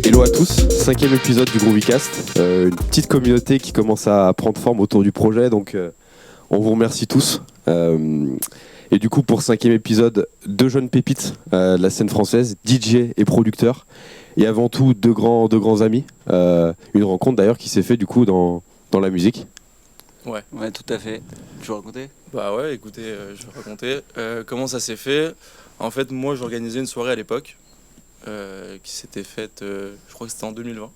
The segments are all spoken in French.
Hello à tous, 5e épisode du Groovycast, une petite communauté qui commence à prendre forme autour du projet, donc on vous remercie tous. Et du coup pour 5e épisode, 2 jeunes pépites de la scène française, DJ et producteur, et avant tout deux grands amis. Une rencontre d'ailleurs qui s'est fait du coup dans la musique. Ouais, tout à fait. Tu veux raconter ? Bah ouais, écoutez, je vais raconter. Comment ça s'est fait ? En fait, moi j'organisais une soirée à l'époque qui s'était faite, je crois que c'était en 2020,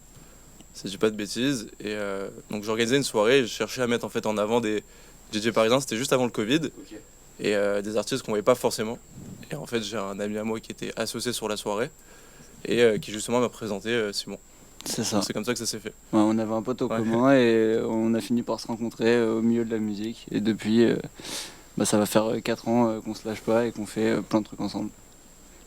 si je dis pas de bêtises. Et donc j'organisais une soirée et je cherchais à mettre en fait en avant des DJ parisiens, c'était juste avant le Covid. Okay. Et des artistes qu'on voyait pas forcément. Et en fait, j'ai un ami à moi qui était associé sur la soirée et qui justement m'a présenté Simon. C'est ça. Donc, c'est comme ça que ça s'est fait. Ouais, on avait un pote au commun et on a fini par se rencontrer au milieu de la musique. Et depuis, ça va faire 4 ans qu'on se lâche pas et qu'on fait plein de trucs ensemble.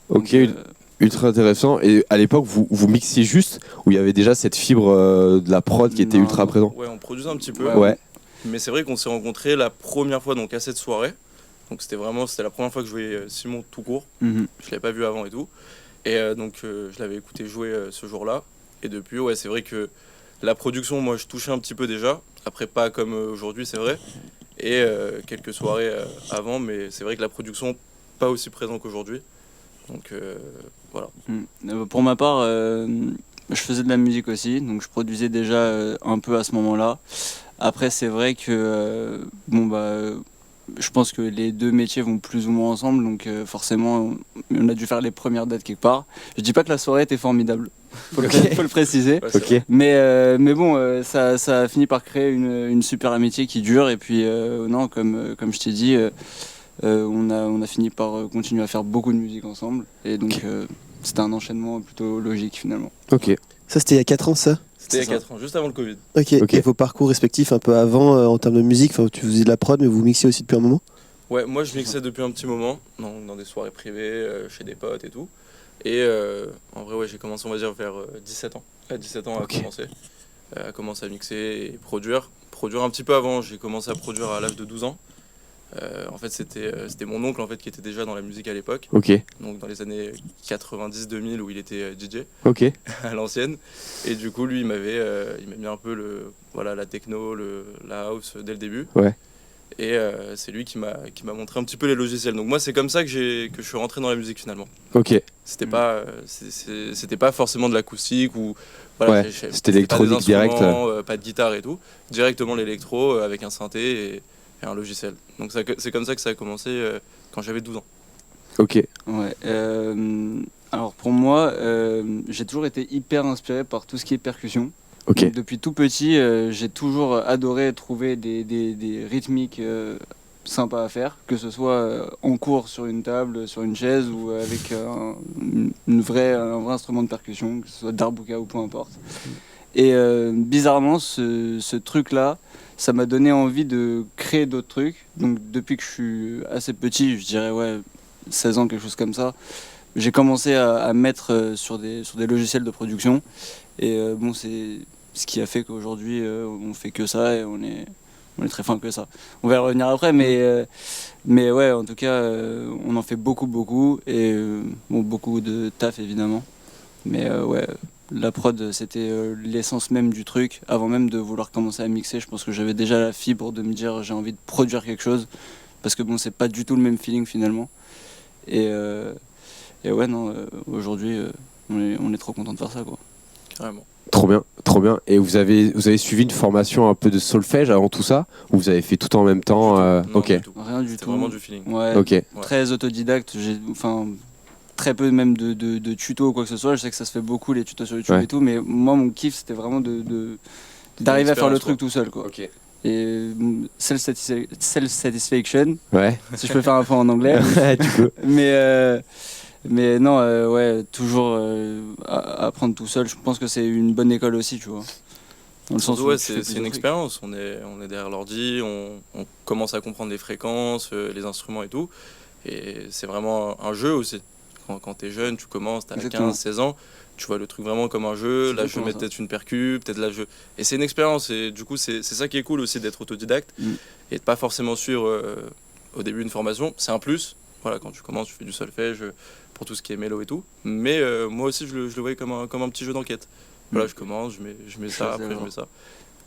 Ok, donc, ultra intéressant. Et à l'époque, vous mixiez juste ou il y avait déjà cette fibre de la prod qui était ultra présente ? Ouais, on produisait un petit peu. Ouais. Mais c'est vrai qu'on s'est rencontrés la première fois donc à cette soirée. Donc c'était la première fois que je voyais Simon tout court. Je l'avais pas vu avant et tout. Et donc je l'avais écouté jouer ce jour-là. Et depuis, ouais, c'est vrai que la production, moi, je touchais un petit peu déjà. Après, pas comme aujourd'hui, c'est vrai. Et quelques soirées avant, mais c'est vrai que la production, pas aussi présente qu'aujourd'hui. Donc, voilà. Pour ma part, je faisais de la musique aussi. Donc, je produisais déjà un peu à ce moment-là. Après, c'est vrai que, je pense que les deux métiers vont plus ou moins ensemble. Donc, forcément, on a dû faire les premières dates quelque part. Je dis pas que la soirée était formidable. Faut le préciser. Ouais, okay. Mais bon, ça a fini par créer une super amitié qui dure. Et puis, non, comme je t'ai dit, on a fini par continuer à faire beaucoup de musique ensemble. Et donc, c'était un enchaînement plutôt logique finalement. Ok. Ça, c'était il y a 4 ans, ça ? C'était il y a 4 ans, juste avant le Covid. Ok. Et vos parcours respectifs un peu avant, en termes de musique, tu faisais de la prod, mais vous mixiez aussi depuis un moment ? Ouais, moi je mixais depuis un petit moment, dans des soirées privées, chez des potes et tout. Et en vrai, ouais, j'ai commencé, on va dire, vers 17 ans. À 17 ans, à commencer à mixer et produire. Produire un petit peu avant, j'ai commencé à produire à l'âge de 12 ans. En fait, c'était mon oncle en fait, qui était déjà dans la musique à l'époque. Ok. Donc dans les années 90-2000 où il était DJ. Ok. À l'ancienne. Et du coup, lui, il m'a mis un peu la techno, la house dès le début. Ouais. Et c'est lui qui m'a montré un petit peu les logiciels. Donc moi, c'est comme ça que je suis rentré dans la musique finalement. Ok. C'était pas forcément de l'acoustique ou voilà. Ouais, c'était l'électronique direct. Pas de guitare et tout. Directement l'électro avec un synthé et un logiciel. Donc c'est comme ça que ça a commencé quand j'avais 12 ans. Ok. Ouais. Alors pour moi, j'ai toujours été hyper inspiré par tout ce qui est percussion. Okay. Donc, depuis tout petit, j'ai toujours adoré trouver des rythmiques sympas à faire, que ce soit en cours sur une table, sur une chaise ou avec un vrai instrument de percussion, que ce soit darbuka ou peu importe. Et bizarrement, ce truc-là, ça m'a donné envie de créer d'autres trucs. Donc depuis que je suis assez petit, je dirais 16 ans, quelque chose comme ça, j'ai commencé à mettre sur des logiciels de production. Et c'est ce qui a fait qu'aujourd'hui on fait que ça et on est très fin que ça. On va y revenir après, mais ouais, en tout cas on en fait beaucoup et beaucoup de taf évidemment. Mais ouais, la prod c'était l'essence même du truc. Avant même de vouloir commencer à mixer, je pense que j'avais déjà la fibre de me dire j'ai envie de produire quelque chose parce que c'est pas du tout le même feeling finalement. Et ouais, non, aujourd'hui on est trop content de faire ça quoi. Carrément. Trop bien. Et vous avez suivi une formation un peu de solfège avant tout ça, ou vous avez fait tout en même temps Non, ok. du tout. Rien du tout. Vraiment du feeling. Ouais. Ok. Très autodidacte. Très peu même de tutos ou quoi que ce soit. Je sais que ça se fait beaucoup les tutos sur YouTube et tout, mais moi mon kiff c'était vraiment d'arriver à faire le truc tout seul quoi. Okay. Et self-satisfaction. Ouais. Si je peux faire un peu en anglais. Tu peux. Mais non, ouais, toujours apprendre tout seul. Je pense que c'est une bonne école aussi, tu vois. Dans le sens où c'est une expérience. On est derrière l'ordi, on commence à comprendre les fréquences, les instruments et tout. Et c'est vraiment un jeu aussi. Quand t'es jeune, tu commences, t'as 15-16 ans, tu vois le truc vraiment comme un jeu. Là, je vais mettre peut-être une percu, peut-être là, Et c'est une expérience. Et du coup, c'est ça qui est cool aussi d'être autodidacte et de pas forcément suivre au début une formation. C'est un plus. voilà, quand tu commences, tu fais du solfège pour tout ce qui est mélo et tout. Mais moi aussi, je le voyais comme un petit jeu d'enquête. Voilà, je commence, je mets ça, après je mets ça.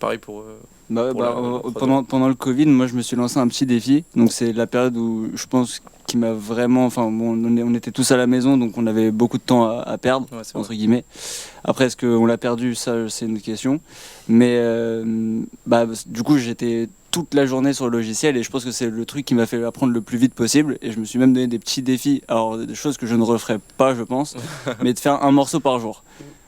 Pareil pour. Pendant le Covid, moi je me suis lancé un petit défi. Donc c'est la période où je pense qui m'a vraiment. Enfin bon, on était tous à la maison, donc on avait beaucoup de temps à perdre, entre guillemets. Après, est-ce qu'on l'a perdu, ça c'est une question. Mais du coup, j'étais toute la journée sur le logiciel et je pense que c'est le truc qui m'a fait apprendre le plus vite possible. Et je me suis même donné des petits défis. Alors des choses que je ne referai pas, je pense, mais de faire un morceau par jour.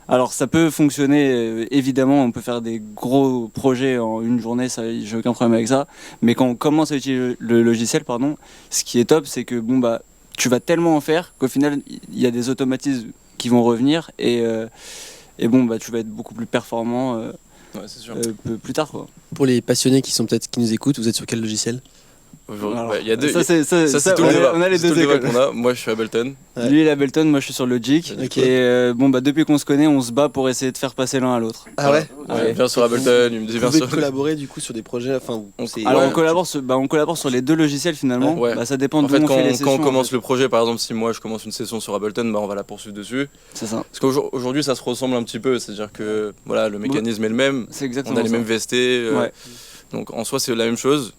Alors ça peut fonctionner, évidemment, on peut faire des gros projets en une journée, ça, j'ai aucun problème avec ça. Mais quand on commence à utiliser le logiciel, ce qui est top, c'est que tu vas tellement en faire qu'au final, il y a des automatismes qui vont revenir et tu vas être beaucoup plus performant c'est sûr. plus tard, quoi. Pour les passionnés qui nous écoutent, vous êtes sur quel logiciel ? Il y a deux. Ça, c'est tout le débat. On a les deux écoles qu'on a. Moi, je suis Ableton. Ouais. Lui, il est Ableton, moi, je suis sur Logic. Okay. Et depuis qu'on se connaît, on se bat pour essayer de faire passer l'un à l'autre. Ah ouais. Viens sur Ableton, il me dit Vous pouvez collaborer du coup sur des projets. On collabore sur les deux logiciels finalement. Ouais. Ça dépend de en fait, on fait les sessions. Quand on commence le projet, par exemple, si moi je commence une session sur Ableton, on va la poursuivre dessus. C'est ça. Parce qu'aujourd'hui, ça se ressemble un petit peu. C'est-à-dire que le mécanisme est le même. C'est exactement on a les mêmes VST. Ouais. Donc en soi, c'est la même chose.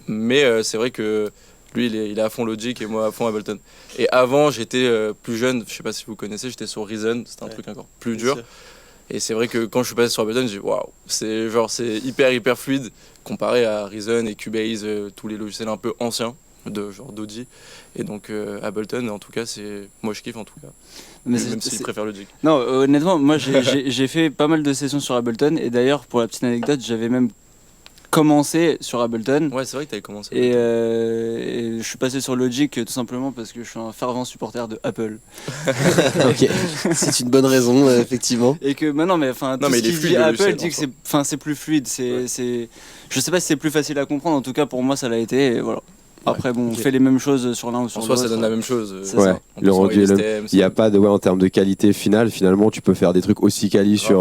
Mais c'est vrai que lui, il est à fond Logic et moi à fond Ableton. Et avant, j'étais plus jeune, je sais pas si vous connaissez, j'étais sur Reason, c'était un truc encore plus dur. Et c'est vrai que quand je suis passé sur Ableton, j'ai dit waouh, c'est hyper fluide comparé à Reason et Cubase, tous les logiciels un peu anciens de genre d'Audi. Et donc Ableton, en tout cas, moi je kiffe en tout cas. Même s'il préfère Logic. Non, honnêtement, moi j'ai fait pas mal de sessions sur Ableton et d'ailleurs pour la petite anecdote, j'avais même commencé sur Ableton. Ouais, c'est vrai que tu avais commencé. Et je suis passé sur Logic tout simplement parce que je suis un fervent supporter de Apple. Ok, c'est une bonne raison, effectivement. Et que maintenant, mais ce qui dit Apple dit que c'est plus fluide. Je sais pas si c'est plus facile à comprendre. En tout cas, pour moi, ça l'a été. Et voilà. Après, on fait les mêmes choses sur l'un ou sur l'autre. En soi, ça donne la même chose. C'est ça. Le rendu est il n'y a pas de en termes de qualité finale. Finalement, tu peux faire des trucs aussi quali sur.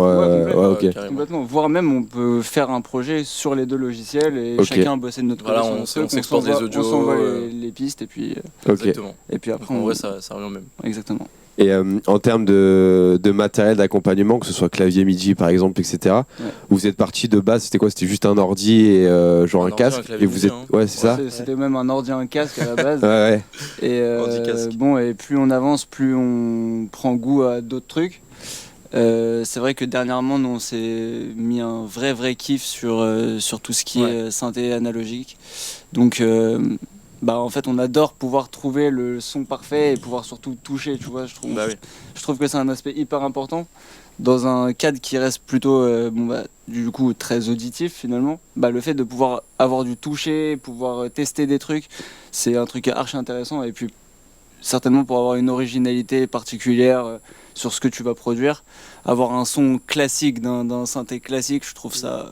Complètement. Voire même, on peut faire un projet sur les deux logiciels et chacun bosser de notre côté. Voilà, on s'exporte des audios. On s'envoie les pistes et puis. Exactement. Et puis après, en vrai, ça revient même. Exactement. Et en termes de matériel d'accompagnement, que ce soit clavier MIDI par exemple, etc., vous êtes parti de base, c'était quoi ? C'était juste un ordi et genre un casque et vous êtes... Ouais, c'est ça ? C'était même un ordi et un casque à la base. Ouais. Et et plus on avance, plus on prend goût à d'autres trucs. C'est vrai que dernièrement, nous, on s'est mis un vrai kiff sur tout ce qui est synthé analogique. Donc... en fait, on adore pouvoir trouver le son parfait et pouvoir surtout toucher, tu vois. Je trouve que c'est un aspect hyper important dans un cadre qui reste plutôt, du coup, très auditif finalement. Le fait de pouvoir avoir du toucher, pouvoir tester des trucs, c'est un truc archi intéressant. Et puis, certainement pour avoir une originalité particulière sur ce que tu vas produire, avoir un son classique d'un synthé classique, je trouve ça...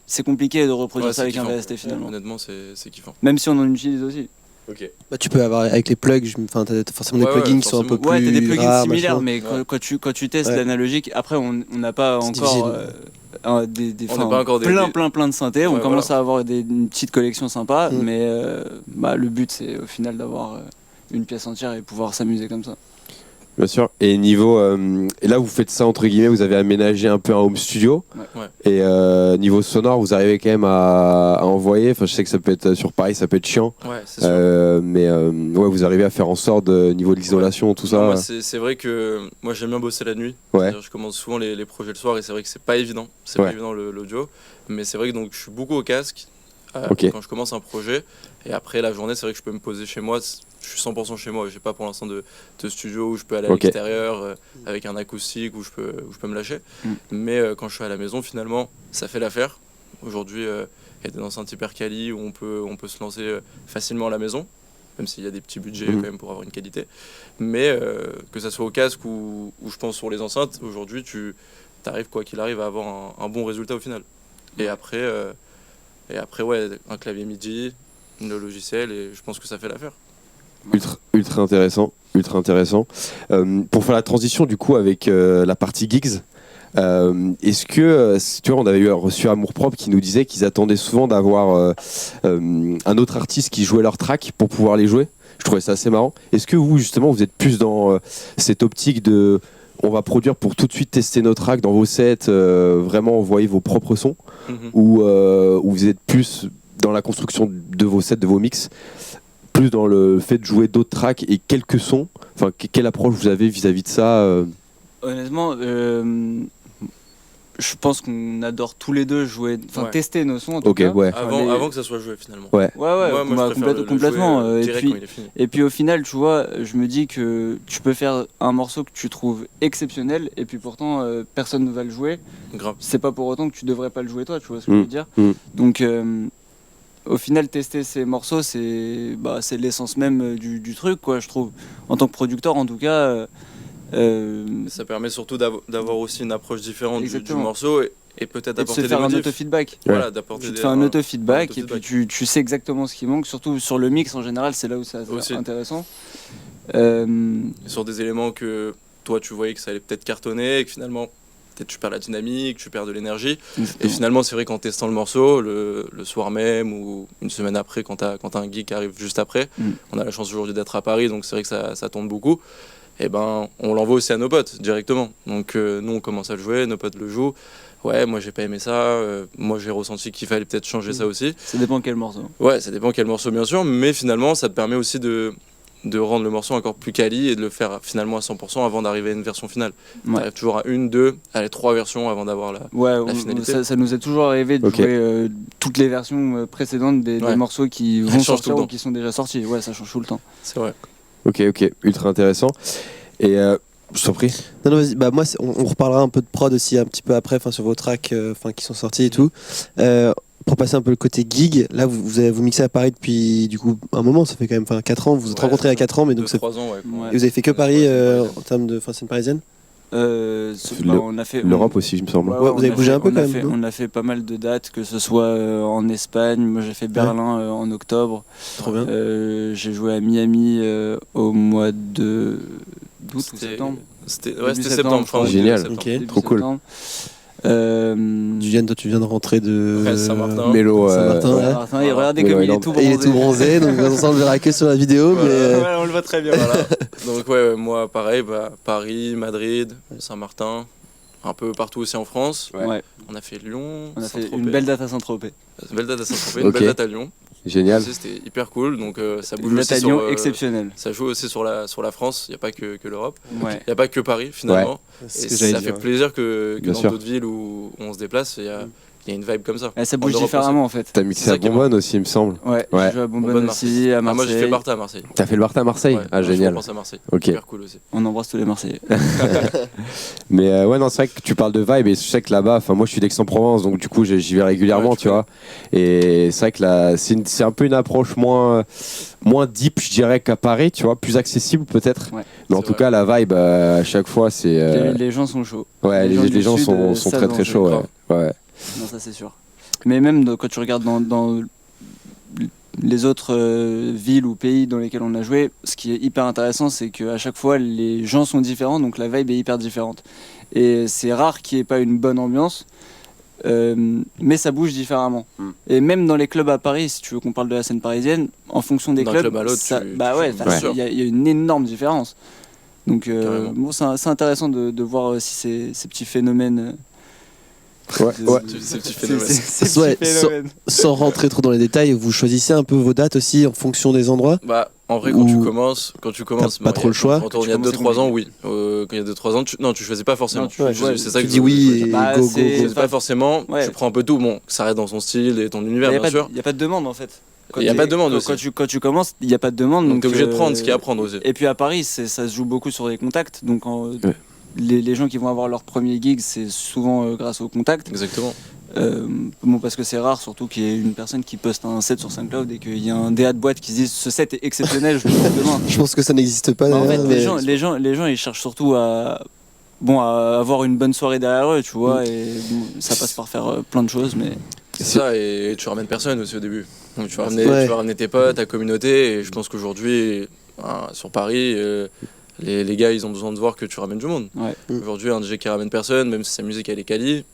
c'est compliqué de reproduire ça avec un VST finalement. Honnêtement, c'est kiffant. Même si on en utilise aussi. Ok. Tu peux avoir avec les plugs, t'as forcément des plugins qui sont un peu plus. Ouais, t'as des plugins rares, similaires, mais quand tu testes l'analogique, après on n'a pas encore plein de synthés. On commence à avoir une petite collection sympa, mais le but c'est au final d'avoir une pièce entière et pouvoir s'amuser comme ça. Bien sûr. Et niveau, et là vous faites ça entre guillemets, vous avez aménagé un peu un home studio. Ouais. Et niveau sonore, vous arrivez quand même à envoyer. Enfin, je sais que ça peut être sur Paris, ça peut être chiant. Ouais, c'est sûr. Vous arrivez à faire en sorte de niveau de l'isolation, tout ça. Moi, c'est vrai que moi j'aime bien bosser la nuit. Ouais. Je commence souvent les projets le soir et c'est vrai que c'est pas évident. C'est pas évident l'audio, mais c'est vrai que donc je suis beaucoup au casque. Quand je commence un projet et après la journée c'est vrai que je peux me poser chez moi, je suis 100% chez moi, j'ai pas pour l'instant de studio où je peux aller à l'extérieur avec un acoustique où je peux me lâcher, mais quand je suis à la maison finalement ça fait l'affaire. Aujourd'hui il y a des enceintes hyper quali où on peut se lancer facilement à la maison, même s'il y a des petits budgets quand même pour avoir une qualité, mais que ça soit au casque ou je pense sur les enceintes, aujourd'hui tu arrives quoi qu'il arrive à avoir un bon résultat au final. Et après un clavier MIDI, le logiciel, et je pense que ça fait l'affaire. Ultra intéressant. Pour faire la transition du coup avec la partie gigs, est-ce que, tu vois, on avait reçu Amourpropre qui nous disait qu'ils attendaient souvent d'avoir un autre artiste qui jouait leur track pour pouvoir les jouer. Je trouvais ça assez marrant. Est-ce que vous, justement, vous êtes plus dans cette optique de on va produire pour tout de suite tester nos tracks dans vos sets, vraiment envoyer vos propres sons, ou vous êtes plus dans la construction de vos sets, de vos mix, plus dans le fait de jouer d'autres tracks et quelques sons, enfin quelle approche vous avez vis-à-vis de ça Honnêtement, je pense qu'on adore tous les deux jouer, tester nos sons en tout cas. Ouais. Avant que ça soit joué finalement. Ouais. Moi, je préfère complètement. Le jouer, direct quand il est fini. Et puis au final, tu vois, je me dis que tu peux faire un morceau que tu trouves exceptionnel et puis pourtant personne ne va le jouer. Grave. C'est pas pour autant que tu devrais pas le jouer toi, tu vois ce que je veux dire. Donc au final, tester ces morceaux, c'est l'essence même du truc, quoi, je trouve. En tant que producteur, en tout cas. Ça permet surtout d'avoir aussi une approche différente du morceau et peut-être apporter des faire modifs. Un auto-feedback. Voilà, d'apporter tu te fais un auto-feedback et puis tu sais exactement ce qui manque. Surtout sur le mix en général, c'est là où c'est intéressant. Sur des éléments que toi tu voyais que ça allait peut-être cartonner et que finalement peut-être tu perds la dynamique, tu perds de l'énergie. Et finalement c'est vrai qu'en testant le morceau, le soir même ou une semaine après quand t'as un gig qui arrive juste après, on a la chance aujourd'hui d'être à Paris donc c'est vrai que ça tombe beaucoup. Et ben on l'envoie aussi à nos potes directement. Donc nous on commence à le jouer, nos potes le jouent. Ouais, moi j'ai pas aimé ça, moi j'ai ressenti qu'il fallait peut-être changer ça aussi. Ça dépend quel morceau. Ouais, ça dépend quel morceau bien sûr, mais finalement ça te permet aussi de rendre le morceau encore plus quali et de le faire finalement à 100% avant d'arriver à une version finale. T'arrives toujours à 1, 2, allez 3 versions avant d'avoir la finalité. Ça nous est toujours arrivé de jouer toutes les versions précédentes des morceaux qui vont sortir ou qui sont déjà sortis. Ouais, ça change tout le temps. C'est vrai. Ok, ultra intéressant. Et je t'en prie. Non, vas-y. Bah, moi, on reparlera un peu de prod aussi un petit peu après, sur vos tracks qui sont sortis et tout. Pour passer un peu le côté gig, là vous mixez à Paris depuis du coup un moment, ça fait quand même 4 ans, vous vous êtes rencontrés à 4 ans, mais donc 3 ans, ouais. Et vous avez fait que Paris en termes de scène parisienne on a fait l'Europe aussi, je me semble. Ouais, vous avez bougé un peu quand même. On a fait pas mal de dates, que ce soit en Espagne. Moi, j'ai fait Berlin en octobre. Trop bien. J'ai joué à Miami au mois d'août ou septembre. C'était septembre, je crois. Génial. Septembre. Trop cool. Julien, toi tu viens de rentrer de Saint-Martin. Mélo. Saint-Martin, et regardez comme il est tout bronzé. Il est tout bronzé, donc on le verra que sur la vidéo. Voilà. Mais... on le voit très bien. Voilà. Donc moi pareil, Paris, Madrid, Saint-Martin, un peu partout aussi en France. Ouais. On a fait Lyon, on a fait une belle date à Saint-Tropez. Une belle date à Lyon. Génial. C'était hyper cool, donc ça bouge une aussi date à Lyon exceptionnelle. Ça joue aussi sur la France, il n'y a pas que l'Europe, il n'y a pas que Paris finalement. Ouais. Et ça fait plaisir que dans d'autres villes où on se déplace, il y a une vibe comme ça. Et ça bouge différemment en fait. T'as mixé à Bonbonne aussi, il me semble. Ouais. J'ai joué à Bonbonne aussi, à Marseille. Moi j'ai fait Bartha à Marseille. T'as fait le Bartha à Marseille? Génial. Je pense à Marseille. Ok. Super cool aussi. On embrasse tous les Marseillais. Mais non, c'est vrai que tu parles de vibe et je sais que là-bas, moi je suis d'Aix-en-Provence, donc du coup j'y vais régulièrement, tu vois. Et c'est vrai que là, c'est un peu une approche moins deep, je dirais, qu'à Paris, tu vois, plus accessible peut-être. Ouais. Mais en tout cas, la vibe à chaque fois, c'est. Les gens sont chauds. Ouais, les gens sont très très chauds. Ouais. Non, ça c'est sûr. Mais même quand tu regardes dans les autres villes ou pays dans lesquels on a joué, ce qui est hyper intéressant, c'est qu'à chaque fois, les gens sont différents, donc la vibe est hyper différente. Et c'est rare qu'il n'y ait pas une bonne ambiance, mais ça bouge différemment. Et même dans les clubs à Paris, si tu veux qu'on parle de la scène parisienne, en fonction des clubs, il y a une énorme différence. Donc c'est intéressant de voir aussi ces petits phénomènes. Ces petits phénomènes. Sans rentrer trop dans les détails, vous choisissez un peu vos dates aussi en fonction des endroits? En vrai, quand tu commences, pas trop le choix. Quand il y a 2-3 ans, oui. Quand il y a 2-3 ans, tu choisis pas forcément. C'est ça que tu dis oui et go. Tu choisis pas forcément. Tu prends un peu tout. Bon, ça reste dans son style et ton univers, bien sûr. Il n'y a pas de demande en fait. Il n'y a pas de demande aussi. Quand tu commences, il n'y a pas de demande. Donc tu es obligé de prendre ce qu'il y a à prendre aussi. Et puis à Paris, ça se joue beaucoup sur les contacts. Donc les gens qui vont avoir leur premier gig, c'est souvent grâce au contact. Exactement. Parce que c'est rare, surtout qu'il y ait une personne qui poste un set sur SoundCloud et qu'il y a un DA de boîte qui se dise ce set est exceptionnel, je le trouve demain. Je pense que ça n'existe pas. En fait, les gens ils cherchent surtout à avoir une bonne soirée derrière eux, tu vois, et ça passe par faire plein de choses, mais. C'est ça, et tu ramènes personne aussi au début. Donc tu vas ramener tes potes, ta communauté, et je pense qu'aujourd'hui, sur Paris, les gars, ils ont besoin de voir que tu ramènes du monde. Ouais. Aujourd'hui, un DJ qui ramène personne, même si sa musique elle est quali,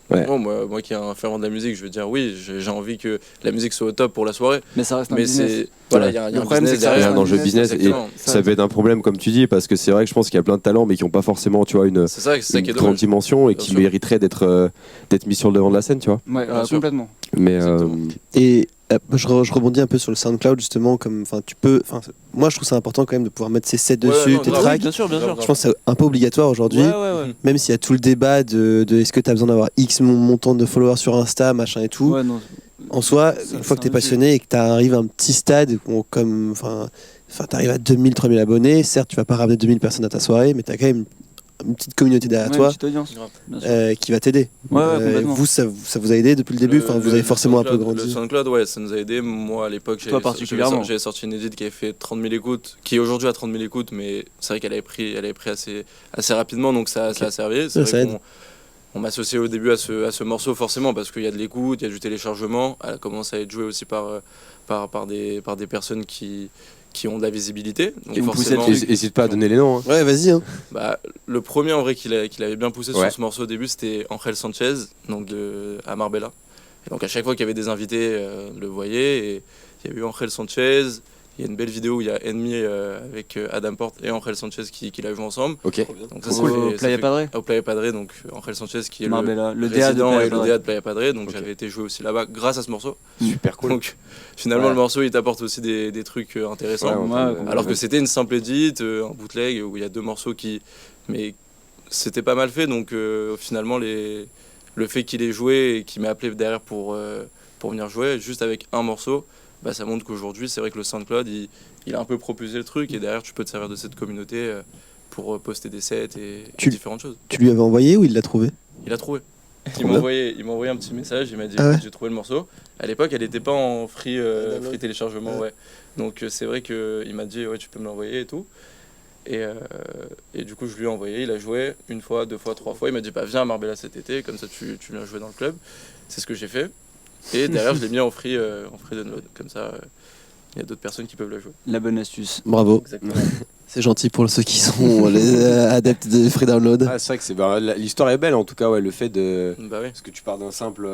Ouais. Bon, moi qui est un fervent de la musique, je veux dire oui, j'ai envie que la musique soit au top pour la soirée. Mais ça reste un Mais business. c'est voilà, il y a Le un problème, business c'est que ça Il y a reste derrière. un enjeu business et Exactement. ça peut être un problème comme tu dis parce que c'est vrai que je pense qu'il y a plein de talents mais qui n'ont pas forcément tu vois une C'est ça qui est grande dommage. dimension et Bien qui sûr. mériteraient d'être mis sur le devant de la scène, tu vois. Ouais, Bien sûr. complètement. Mais Exactement. Et je rebondis un peu sur le SoundCloud justement, comme, enfin, moi je trouve ça important quand même de pouvoir mettre ses sets Ouais, dessus, non, tes grave. tracks. bien sûr, bien sûr. Grave. Je pense que c'est un peu obligatoire aujourd'hui. Ouais, ouais, ouais. Même s'il y a tout le débat de est-ce que tu as besoin d'avoir X montant de followers sur Insta, machin et tout. Ouais, non. En soi, Ça, une fois que c'est tu es un outil. passionné et que tu arrives à un petit stade, comme, tu arrives à 2000, 3000 abonnés, certes, tu vas pas ramener 2000 personnes à ta soirée, mais tu as quand même une petite communauté derrière Ouais, une toi petite audience. Grave. Bien sûr. qui va t'aider. Ouais, complètement. Vous, ça vous a aidé depuis le début. Enfin, vous avez forcément un peu SoundCloud, grandi. Le SoundCloud, ouais, ça nous a aidé. Moi, à l'époque, Toi particulièrement. j'avais sorti une edit qui avait fait 30 000 écoutes, qui est aujourd'hui à 30 000 écoutes, mais c'est vrai qu'elle avait pris assez rapidement, donc ça a servi. C'est Ouais, ça vrai aide. qu'on m'associait au début à ce morceau, forcément, parce qu'il y a de l'écoute, il y a du téléchargement. Elle a commencé à être jouée aussi par des personnes qui ont de la visibilité. Donc Qui ont poussé le forcément, truc. hésite pas à donner les noms. Hein. Ouais, vas-y. Hein. bah, le premier en vrai qu'il avait bien poussé Ouais. sur ce morceau au début, c'était Angel Sanchez, donc à Marbella. Et donc à chaque fois qu'il y avait des invités, on le voyait. Et il y a eu Angel Sanchez. Il y a une belle vidéo où il y a Enemy avec Adam Porte et Angel Sanchez qui la jouent ensemble. Ok. Donc ça, Au Playa Padre. Au Playa Padre, donc Angel Sanchez qui est Marbella, le le DA de président Playa et le Padre. DA de Playa Padre. Donc Ok. j'avais été joué aussi là-bas grâce à ce morceau. Super cool. Donc finalement Ouais. le morceau il t'apporte aussi des trucs intéressants. Ouais, Ouais, on- Alors que c'était une simple edit, un bootleg où il y a deux morceaux mais c'était pas mal fait, donc finalement le fait qu'il ait joué et qu'il m'ait appelé derrière pour venir jouer juste avec un morceau, bah, ça montre qu'aujourd'hui c'est vrai que le SoundCloud il a un peu propulsé le truc et derrière tu peux te servir de cette communauté pour poster des sets et différentes choses. Tu lui avais envoyé ou il l'a trouvé? Il a trouvé. Trop Il bien. m'a envoyé un petit message, il m'a dit Ah ouais. écoute, j'ai trouvé le morceau. À l'époque, elle n'était pas en free Download. téléchargement, Ouais. ouais. Donc c'est vrai qu'il m'a dit ouais, tu peux me l'envoyer et tout. Et du coup, je lui ai envoyé, il a joué une fois, deux fois, trois fois. Il m'a dit bah viens à Marbella cet été, comme ça tu viens jouer dans le club. C'est ce que j'ai fait. Et derrière, je l'ai mis en free download, comme ça il y a d'autres personnes qui peuvent la jouer. La bonne astuce. Bravo. Exactement. C'est gentil pour ceux qui sont les adeptes de free download. Ah, c'est vrai que l'histoire est belle en tout cas, ouais, le fait de. Bah oui. Parce que tu pars d'un simple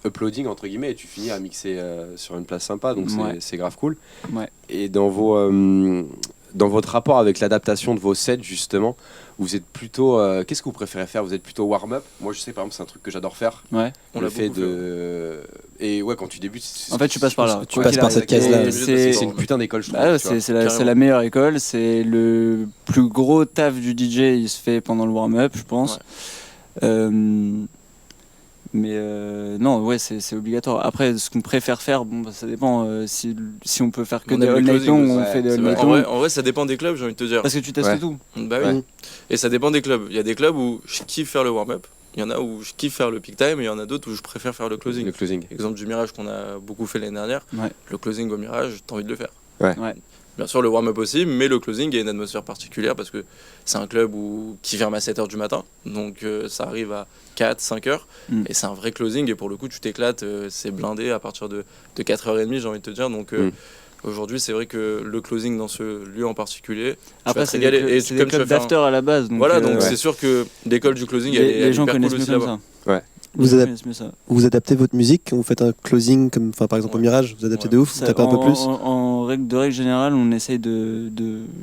uploading entre guillemets et tu finis à mixer sur une place sympa, donc Ouais. c'est grave cool. Ouais. Et dans votre rapport avec l'adaptation de vos sets justement, vous êtes plutôt qu'est-ce que vous préférez faire? Vous êtes plutôt warm-up? Moi je sais par exemple c'est un truc que j'adore faire. Ouais. On le l'a fait beaucoup de et ouais quand tu débutes. En fait, tu passes par là. Tu Quoi passes qu'il par arrive. cette case-là. Et C'est une putain d'école je trouve. Bah ouais, tu vois. c'est Carrément. la meilleure école, c'est le plus gros taf du DJ, il se fait pendant le warm-up, je pense. Non, ouais, c'est obligatoire. Après, ce qu'on préfère faire, bon, bah, ça dépend. Si on peut faire que On des aime le all night closing long, aussi, on ouais, fait des c'est all vrai. night En long. vrai, ça dépend des clubs, j'ai envie de te dire. Parce que tu testes Ouais. tout. Bah oui. Ouais. Et ça dépend des clubs. Il y a des clubs où je kiffe faire le warm-up. Il y en a où je kiffe faire le peak time et il y en a d'autres où je préfère faire le closing. Le closing. Exemple du Mirage qu'on a beaucoup fait l'année dernière. Ouais. Le closing au Mirage, t'as envie de le faire. Ouais. Ouais. Bien sûr, le warm-up aussi, mais le closing, il y a une atmosphère particulière parce que c'est un club qui ferme à 7h du matin. Donc ça arrive à 4, 5h. Mm. Et c'est un vrai closing. Et pour le coup, tu t'éclates. C'est blindé à partir de 4h30, j'ai envie de te dire. Donc aujourd'hui, c'est vrai que le closing dans ce lieu en particulier, Après, te c'est régaler. des, Et c'est comme des tu vas clubs faire d'after à la base. Donc, voilà, donc ouais. c'est sûr que l'école du closing, elle est les gens hyper connaissent cool mieux aussi comme là-bas. ça. Ouais. Vous Les gens adap- connaissent mieux ça. Vous adaptez votre musique quand vous faites un closing, comme par exemple au Ouais. Mirage, vous adaptez Ouais. de ouf, vous Ça, tapez un peu plus. en règle générale, on essaye de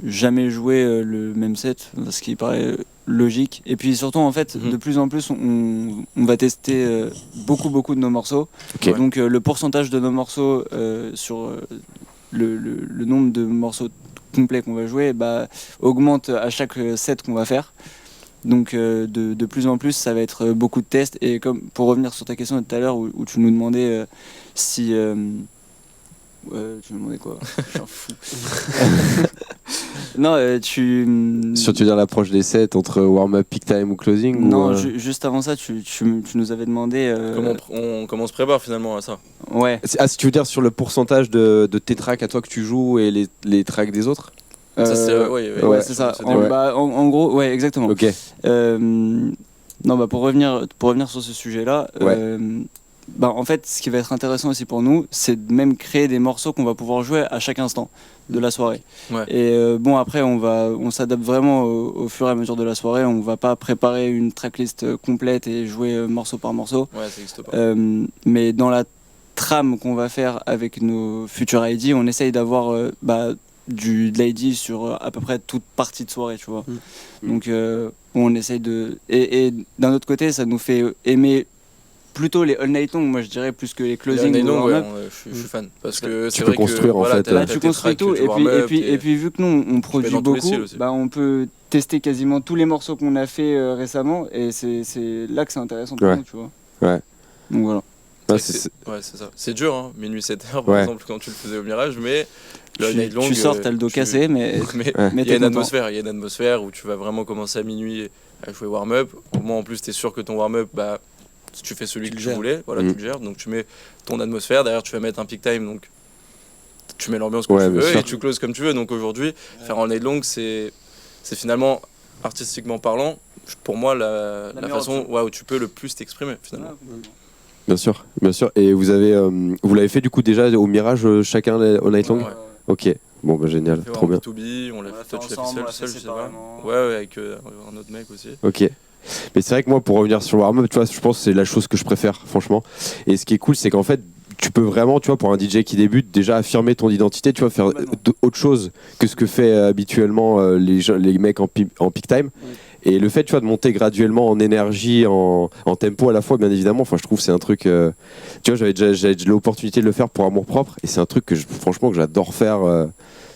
jamais jouer le même set, ce qui paraît logique. Et puis surtout, en fait, Mhm. de plus en plus, on va tester beaucoup de nos morceaux. Ok. Donc le pourcentage de nos morceaux sur le nombre de morceaux complets qu'on va jouer augmente à chaque set qu'on va faire. Donc de plus en plus, ça va être beaucoup de tests. Et comme pour revenir sur ta question de tout à l'heure où tu nous demandais si... tu me demandais quoi? Je suis un fou. Non, Sur tu veux dire l'approche des sets entre warm-up, peak time ou closing Non, ou, juste avant ça, tu nous avais demandé... Comment on se prépare finalement à ça? Ouais. Ah, si tu veux dire sur le pourcentage de tes tracks à toi que tu joues et les tracks des autres? Ça, c'est, Ouais, c'est ça. Ouais. En gros, ouais, exactement. Ok. Non, pour revenir sur ce sujet-là, Ouais. en fait, ce qui va être intéressant aussi pour nous, c'est de même créer des morceaux qu'on va pouvoir jouer à chaque instant de la soirée. Ouais. Et après, on s'adapte vraiment au fur et à mesure de la soirée. On va pas préparer une tracklist complète et jouer morceau par morceau. Ouais, ça n'existe pas. Mais dans la trame qu'on va faire avec nos futurs ID, on essaye d'avoir de l'ID sur à peu près toute partie de soirée, tu vois. Donc on essaye de... Et d'un autre côté, ça nous fait aimer plutôt les all night long, moi je dirais, plus que les closing. Les ou all night long, warm-up. je suis fan. Parce que Tu c'est peux vrai construire, que en voilà, fait. t'as Tu tes construis tracks tout, que tu et warm-up, puis vu que nous on produit dans tous les beaucoup, styles aussi. on peut tester quasiment tous les morceaux qu'on a fait récemment, et c'est là que c'est intéressant pour Ouais. nous, tu vois. Ouais. Donc voilà. Ouais, Ouais, c'est ça. C'est dur, hein, minuit 7h par Ouais. exemple, quand tu le faisais au Mirage, mais le night long. Tu sors, t'as le dos cassé, mais Mais Ouais. mais il y a t'es une content. atmosphère, où tu vas vraiment commencer à minuit à jouer warm-up. Au moins en plus t'es sûr que ton warm-up, tu fais celui Tu que le tu gères. voulais, voilà, Mhm. tu le gères, donc tu mets ton atmosphère, derrière tu vas mettre un peak time, donc tu mets l'ambiance que Ouais, tu bien veux sûr. et tu closes comme tu veux. Donc aujourd'hui, faire un night long, c'est finalement, artistiquement parlant, pour moi la meilleure façon option. où tu peux le plus t'exprimer finalement. Bien sûr, bien sûr. Et vous l'avez fait du coup déjà au Mirage chacun au Night Long. Ouais. Ok. Bon bah génial, On l'a fait trop en bien. B2B, on l'a fait, toi tu l'as fait ensemble, on l'a seul, fait je sais pas. séparément. Ouais, avec un autre mec aussi. Ok. Mais c'est vrai que moi, pour revenir sur le warm-up, tu vois, je pense que c'est la chose que je préfère, franchement. Et ce qui est cool, c'est qu'en fait, tu peux vraiment, tu vois, pour un DJ qui débute, déjà affirmer ton identité, tu vois, faire autre chose que ce que fait habituellement les mecs en peak time. Et le fait, tu vois, de monter graduellement en énergie, en tempo à la fois, bien évidemment, enfin, je trouve que c'est un truc... tu vois, j'avais déjà l'opportunité de le faire pour Amour-Propre, et c'est un truc que, franchement, que j'adore faire...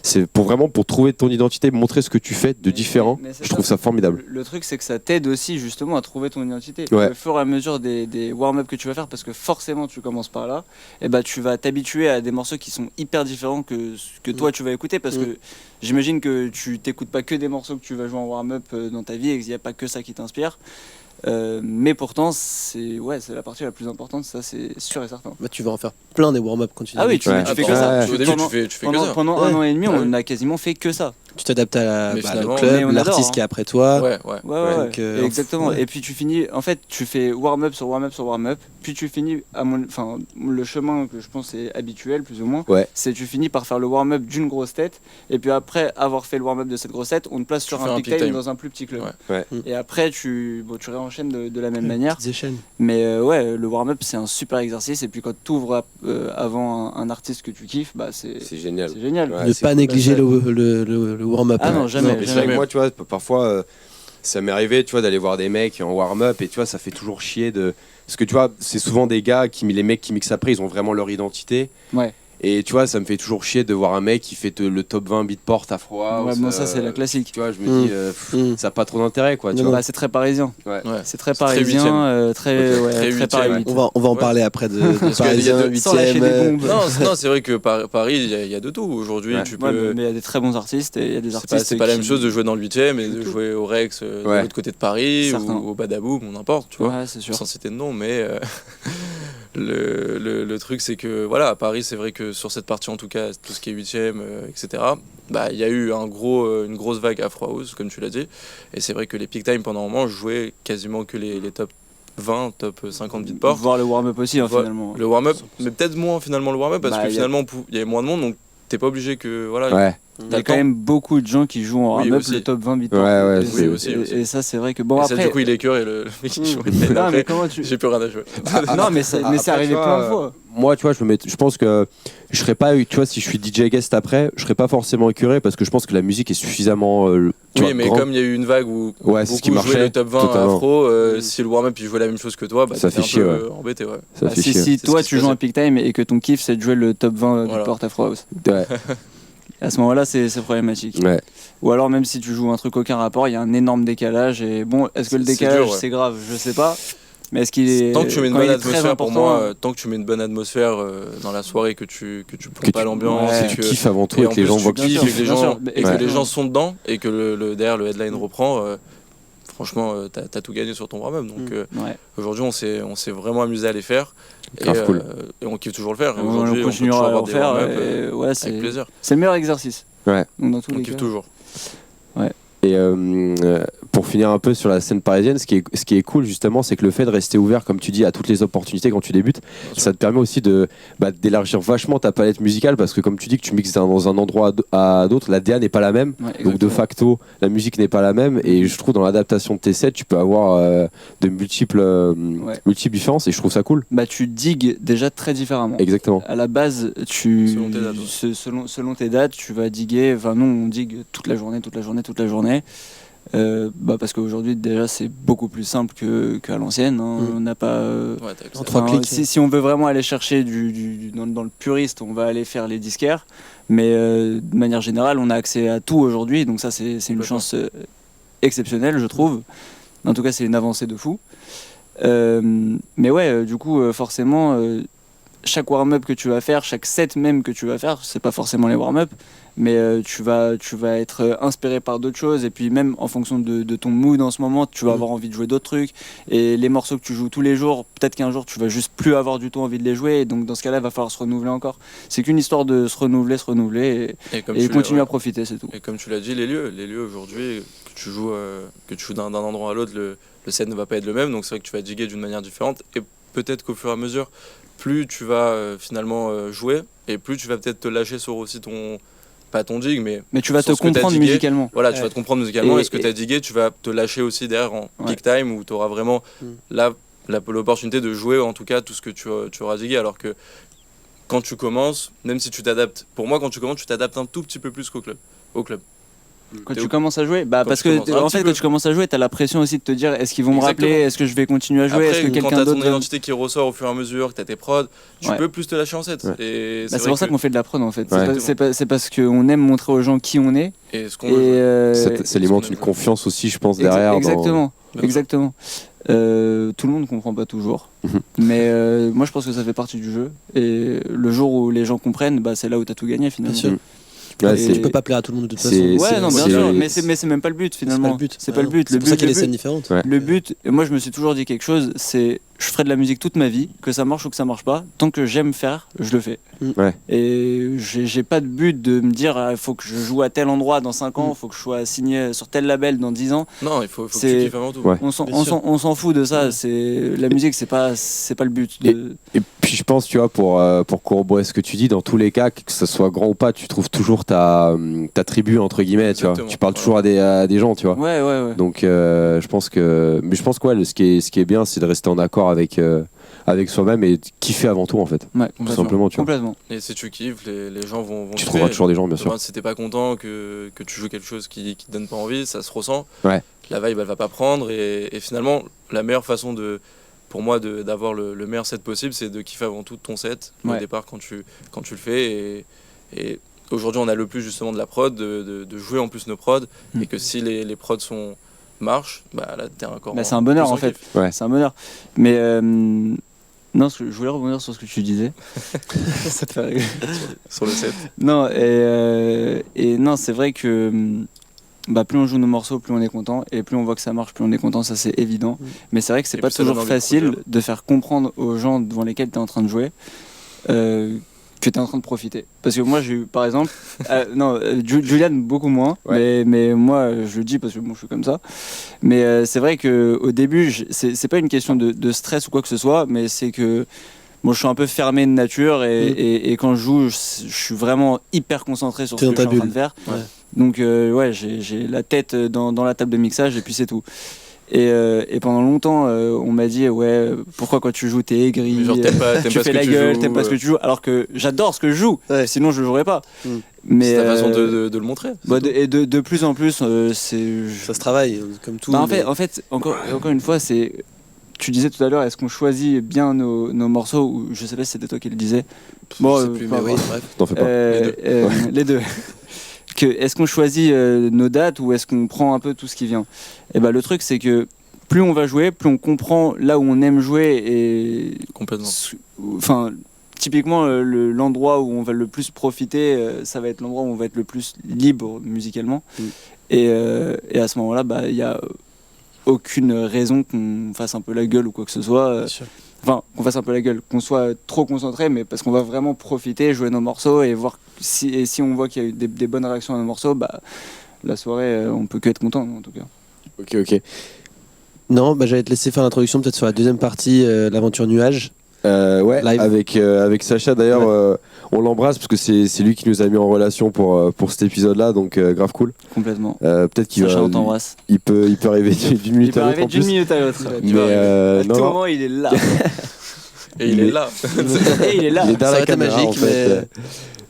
c'est pour trouver ton identité, montrer ce que tu fais de différent. Mais c'est Je trouve ça formidable. Le truc, c'est que ça t'aide aussi justement à trouver ton identité. Ouais. Au fur et à mesure des warm-up que tu vas faire, parce que forcément tu commences par là, et tu vas t'habituer à des morceaux qui sont hyper différents que ce que toi tu vas écouter, parce que j'imagine que tu t'écoutes pas que des morceaux que tu vas jouer en warm-up dans ta vie et qu'il n'y a pas que ça qui t'inspire. Mais pourtant, c'est la partie la plus importante, ça c'est sûr et certain. Bah, tu vas en faire plein des warm-up quand tu Ah oui, débutes. tu Ouais. fais que Ouais. ça. Au début, Pendant- tu fais que pendant, ça. pendant Ouais. un an et demi, Ouais. on a quasiment fait que ça. Tu t'adaptes à Mais le finalement, mais club, on l'artiste adore, qui est après toi. Ouais. Ouais. Donc, Exactement. ouais. Et puis tu finis, en fait, tu fais warm-up sur warm-up sur warm-up, puis tu finis, le chemin que je pense est habituel, plus ou moins, Ouais. c'est tu finis par faire le warm-up d'une grosse tête, et puis après avoir fait le warm-up de cette grosse tête, on te place sur fais un un peak peak time time. dans un plus petit club. Ouais. Et après, tu réenchaînes de la même manière. Petites échelles. Mais le warm-up, c'est un super exercice, et puis quand tu ouvres avant un artiste que tu kiffes, C'est génial. c'est génial. Ouais, Ne c'est pas cool. négliger le warm-up. Ah non, Ouais. jamais. Mais c'est vrai que moi, tu vois, parfois, ça m'est arrivé, tu vois, d'aller voir des mecs en warm-up et tu vois, ça fait toujours chier de. Parce que tu vois, c'est souvent des gars les mecs qui mixent après, ils ont vraiment leur identité. Ouais. Et tu vois, ça me fait toujours chier de voir un mec qui fait le top 20 beatport Afro House. Ouais, bon, ça, c'est la classique. Tu vois, je me dis, ça n'a pas trop d'intérêt, quoi. Tu vois. Bah, c'est très parisien. Ouais. Ouais. C'est très C'est très parisien, très huitième. Paris. On va en Ouais. parler après de Parce qu'il y a Parisien, de- sans lâcher 8ème. des bombes. Non, c'est vrai que Paris, il y a de tout. Aujourd'hui, Ouais. tu Ouais, peux. mais il y a des très bons artistes et il y a des artistes. C'est pas la même qui- chose de jouer dans le 8ème et de Tout. jouer au Rex de Ouais. l'autre côté de Paris Certain. ou au Badaboum, ou n'importe, tu vois. Ouais, c'est sûr. Sans citer de nom, mais le truc, c'est que voilà, à Paris, c'est vrai que sur cette partie, en tout cas, tout ce qui est 8ème, etc., il y a eu une grosse vague Afro House, comme tu l'as dit. Et c'est vrai que les peak time pendant un moment, je jouais quasiment que les top 20, top 50 beatport. Voir le warm-up aussi, hein, Voir finalement. Le warm-up, mais peut-être moins finalement le warm-up, parce Bah, que y a- finalement, il y avait moins de monde, donc t'es pas obligé que. Voilà, Ouais. Il y a quand même beaucoup de gens qui jouent en Oui, warm-up aussi. le top 20 beatport. Ouais, Et oui, c'est- aussi, et- aussi. Et ça, c'est vrai que. Bon, et ça, après. du coup, il est cœur et le mec qui joue. Non, mais comment tu. J'ai plus rien à jouer. Non, mais c'est Après, arrivé tu vois, plein de fois. Moi, tu vois, je pense que je serais pas, tu vois, si je suis DJ guest après, je serais pas forcément écœuré parce que je pense que la musique est suffisamment. Tu Oui, vois, mais grande. comme il y a eu une vague où Ouais, c'est ce qui beaucoup jouaient marchait, le top 20 totalement. afro, si le warm-up il jouait la même chose que toi, Ça t'étais fait un chier, peu embêté. Ouais. Ça Ah, fait si chier. si C'est toi ce qui tu se joues passait. un peak time et que ton kiff c'est de jouer le top 20 Voilà. beatport Afro House, Ouais, à ce moment-là c'est problématique. ouais. Ou alors même si tu joues un truc aucun rapport, il y a un énorme décalage et bon, est-ce que le C'est décalage dur, ouais. c'est grave, je sais pas. Mais est-ce qu'il est Tant que tu mets une quand bonne il est très atmosphère, pour important, moi, tant que tu mets une bonne atmosphère dans la soirée, que tu pompes pas l'ambiance, ouais, et Tu que kiffes avant tout et et en que les plus, gens tu voient que tu kiffes, bien et que les sûr, gens, bien et que sûr. les gens sont dedans et que derrière le headline reprend. Franchement, t'as tout gagné sur ton warm-up. Donc ouais. aujourd'hui, on s'est vraiment amusé à les faire. Grave cool. Et on kiffe toujours le faire. On Aujourd'hui, on peut continuera toujours à avoir en des faire. warm-up Ouais, avec c'est plaisir. le meilleur exercice. Ouais. Donc dans tous On les kiffe cas. toujours. Et pour finir un peu sur la scène parisienne, ce qui est cool justement, c'est que le fait de rester ouvert, comme tu dis, à toutes les opportunités quand tu débutes, ça te permet aussi d'élargir vachement ta palette musicale, parce que comme tu dis que tu mixes dans un endroit à d'autres, la DA n'est pas la même, donc de facto la musique n'est pas la même, et je trouve dans l'adaptation de tes sets, tu peux avoir de multiples différences, et je trouve ça cool. Bah tu digues déjà très différemment. Exactement. À la base, selon tes dates, tu vas diguer. Enfin, nous, on digue toute la journée. Parce qu'aujourd'hui, déjà, c'est beaucoup plus simple qu'à l'ancienne. Hein. On n'a pas. En 3 clics. Si on veut vraiment aller chercher dans le puriste, on va aller faire les disquaires. Mais de manière générale, on a accès à tout aujourd'hui. Donc, ça, c'est une chance exceptionnelle, je trouve. En tout cas, c'est une avancée de fou. Mais ouais, du coup, forcément. Chaque warm-up que tu vas faire, chaque set même que tu vas faire, c'est pas forcément les warm-up, mais tu vas être inspiré par d'autres choses, et puis même en fonction de ton mood en ce moment, tu vas avoir envie de jouer d'autres trucs, et les morceaux que tu joues tous les jours, peut-être qu'un jour tu vas juste plus avoir du tout envie de les jouer, et donc dans ce cas-là, il va falloir se renouveler encore. C'est qu'une histoire de se renouveler et continuer à profiter, c'est tout. Et comme tu l'as dit, les lieux aujourd'hui, que tu joues d'un endroit à l'autre, le set ne va pas être le même, donc c'est vrai que tu vas diguer d'une manière différente, et peut-être qu'au fur et à mesure, plus tu vas finalement jouer, et plus tu vas peut-être te lâcher sur aussi pas ton dig, mais tu vas te comprendre musicalement. Voilà, tu vas te comprendre musicalement, et ce que tu as digué, tu vas te lâcher aussi derrière en gig time, où tu auras vraiment l'opportunité de jouer, en tout cas, tout ce que tu auras digué, alors que quand tu commences, même si tu t'adaptes, pour moi, quand tu commences, tu t'adaptes un tout petit peu plus qu'au club. Quand tu commences à jouer, parce que en fait, quand tu commences à jouer, t'as la pression aussi de te dire est-ce qu'ils vont me rappeler, est-ce que je vais continuer à jouer, est-ce que quelqu'un d'autre. Quand t'as ton identité qui ressort au fur et à mesure, que t'as tes prods, tu peux plus te lâcher en set. Et c'est pour ça qu'on fait de la prod en fait. C'est parce qu'on aime montrer aux gens qui on est. Et ce qu'on veut. Ça alimente une confiance aussi, je pense, derrière. Exactement. Tout le monde comprend pas toujours, mais moi je pense que ça fait partie du jeu. Et le jour où les gens comprennent, c'est là où t'as tout gagné finalement. Bien sûr. Tu peux pas plaire à tout le monde de toute façon. Ouais, non, bien sûr, mais c'est même pas le but finalement. C'est pas le but. C'est pour ça qu'il y a des scènes différentes. Le but, et moi je me suis toujours dit quelque chose, c'est je ferai de la musique toute ma vie, que ça marche ou que ça marche pas, tant que j'aime faire, je le fais. Et j'ai pas de but de me dire il faut que je joue à tel endroit dans 5 ans, il faut que je sois signé sur tel label dans 10 ans. Non, il faut que tu kiffes avant tout. On s'en fout de ça, la musique c'est pas le but. Et puis je pense, tu vois, pour corroborer ce que tu dis, dans tous les cas, que ce soit grand ou pas, tu trouves toujours ta tribu entre guillemets, tu vois. Tu parles toujours à des gens, tu vois. Ouais. Donc je pense que ce qui est bien, c'est de rester en accord avec soi-même et de kiffer avant tout en fait. Tout simplement, tu vois. Complètement. Et si tu kiffes, les gens vont tu trouveras toujours des gens, bien sûr. Si t'es pas content que tu joues quelque chose qui te donne pas envie, ça se ressent. Ouais. La vibe elle va pas prendre, et finalement la meilleure façon pour moi d'avoir le meilleur set possible, c'est de kiffer avant tout ton set au départ quand tu le fais, et aujourd'hui on a le plus justement de la prod, de jouer en plus nos prods, et que si les prods marchent, là t'es encore c'est un bonheur en fait. C'est un bonheur, mais non, je voulais rebondir sur ce que tu disais. Ça te fait rigoler. Sur le set. Non, et non, c'est vrai que plus on joue nos morceaux, plus on est content, et plus on voit que ça marche, plus on est content, ça c'est évident. Mais c'est vrai que c'est pas toujours facile de faire comprendre aux gens devant lesquels tu es en train de jouer que tu es en train de profiter. Parce que moi j'ai eu par exemple Julian beaucoup moins, mais moi je le dis parce que je suis comme ça. Mais c'est vrai qu'au début c'est pas une question de stress ou quoi que ce soit, mais c'est que je suis un peu fermé de nature, et quand je joue je suis vraiment hyper concentré sur ce que je suis en train de faire. Donc j'ai la tête dans la table de mixage, et puis c'est tout. Et pendant longtemps on m'a dit pourquoi quand tu joues t'es aigri, tu fais la gueule, t'aimes pas ce que tu joues, alors que j'adore ce que je joue, sinon je le jouerais pas. Mais c'est ta façon de le montrer. Et de plus en plus ça se travaille comme tout. En fait encore une fois, tu disais tout à l'heure, est-ce qu'on choisit bien nos morceaux, ou je sais pas si c'était toi qui le disais. Je sais plus, mais oui, bref. T'en fais pas. Les deux. Est-ce qu'on choisit nos dates, ou est-ce qu'on prend un peu tout ce qui vient? Et le truc c'est que plus on va jouer, plus on comprend là où on aime jouer, et complètement. Enfin, typiquement l'endroit où on va le plus profiter, ça va être l'endroit où on va être le plus libre musicalement. Et à ce moment-là, il y a aucune raison qu'on fasse un peu la gueule ou quoi que ce soit. Enfin, qu'on fasse un peu la gueule, qu'on soit trop concentré, mais parce qu'on va vraiment profiter, jouer nos morceaux, et voir si on voit qu'il y a eu des bonnes réactions à nos morceaux, la soirée, on peut que être content en tout cas. Ok. Non, j'allais te laisser faire l'introduction peut-être sur la deuxième partie, l'aventure nuage. Ouais, Live. avec Sacha d'ailleurs, on l'embrasse parce que c'est lui qui nous a mis en relation pour cet épisode-là, donc grave cool. Complètement. Peut-être qu'il Sacha, va, on t'embrasse. il peut arriver d'une Il minute peut à l'autre arriver en d'une plus. minute à l'autre. Mais À tout moment, il est là. Et il Mais- est là. Et il est là. il est dans Ça la aurait été caméra magique, en fait.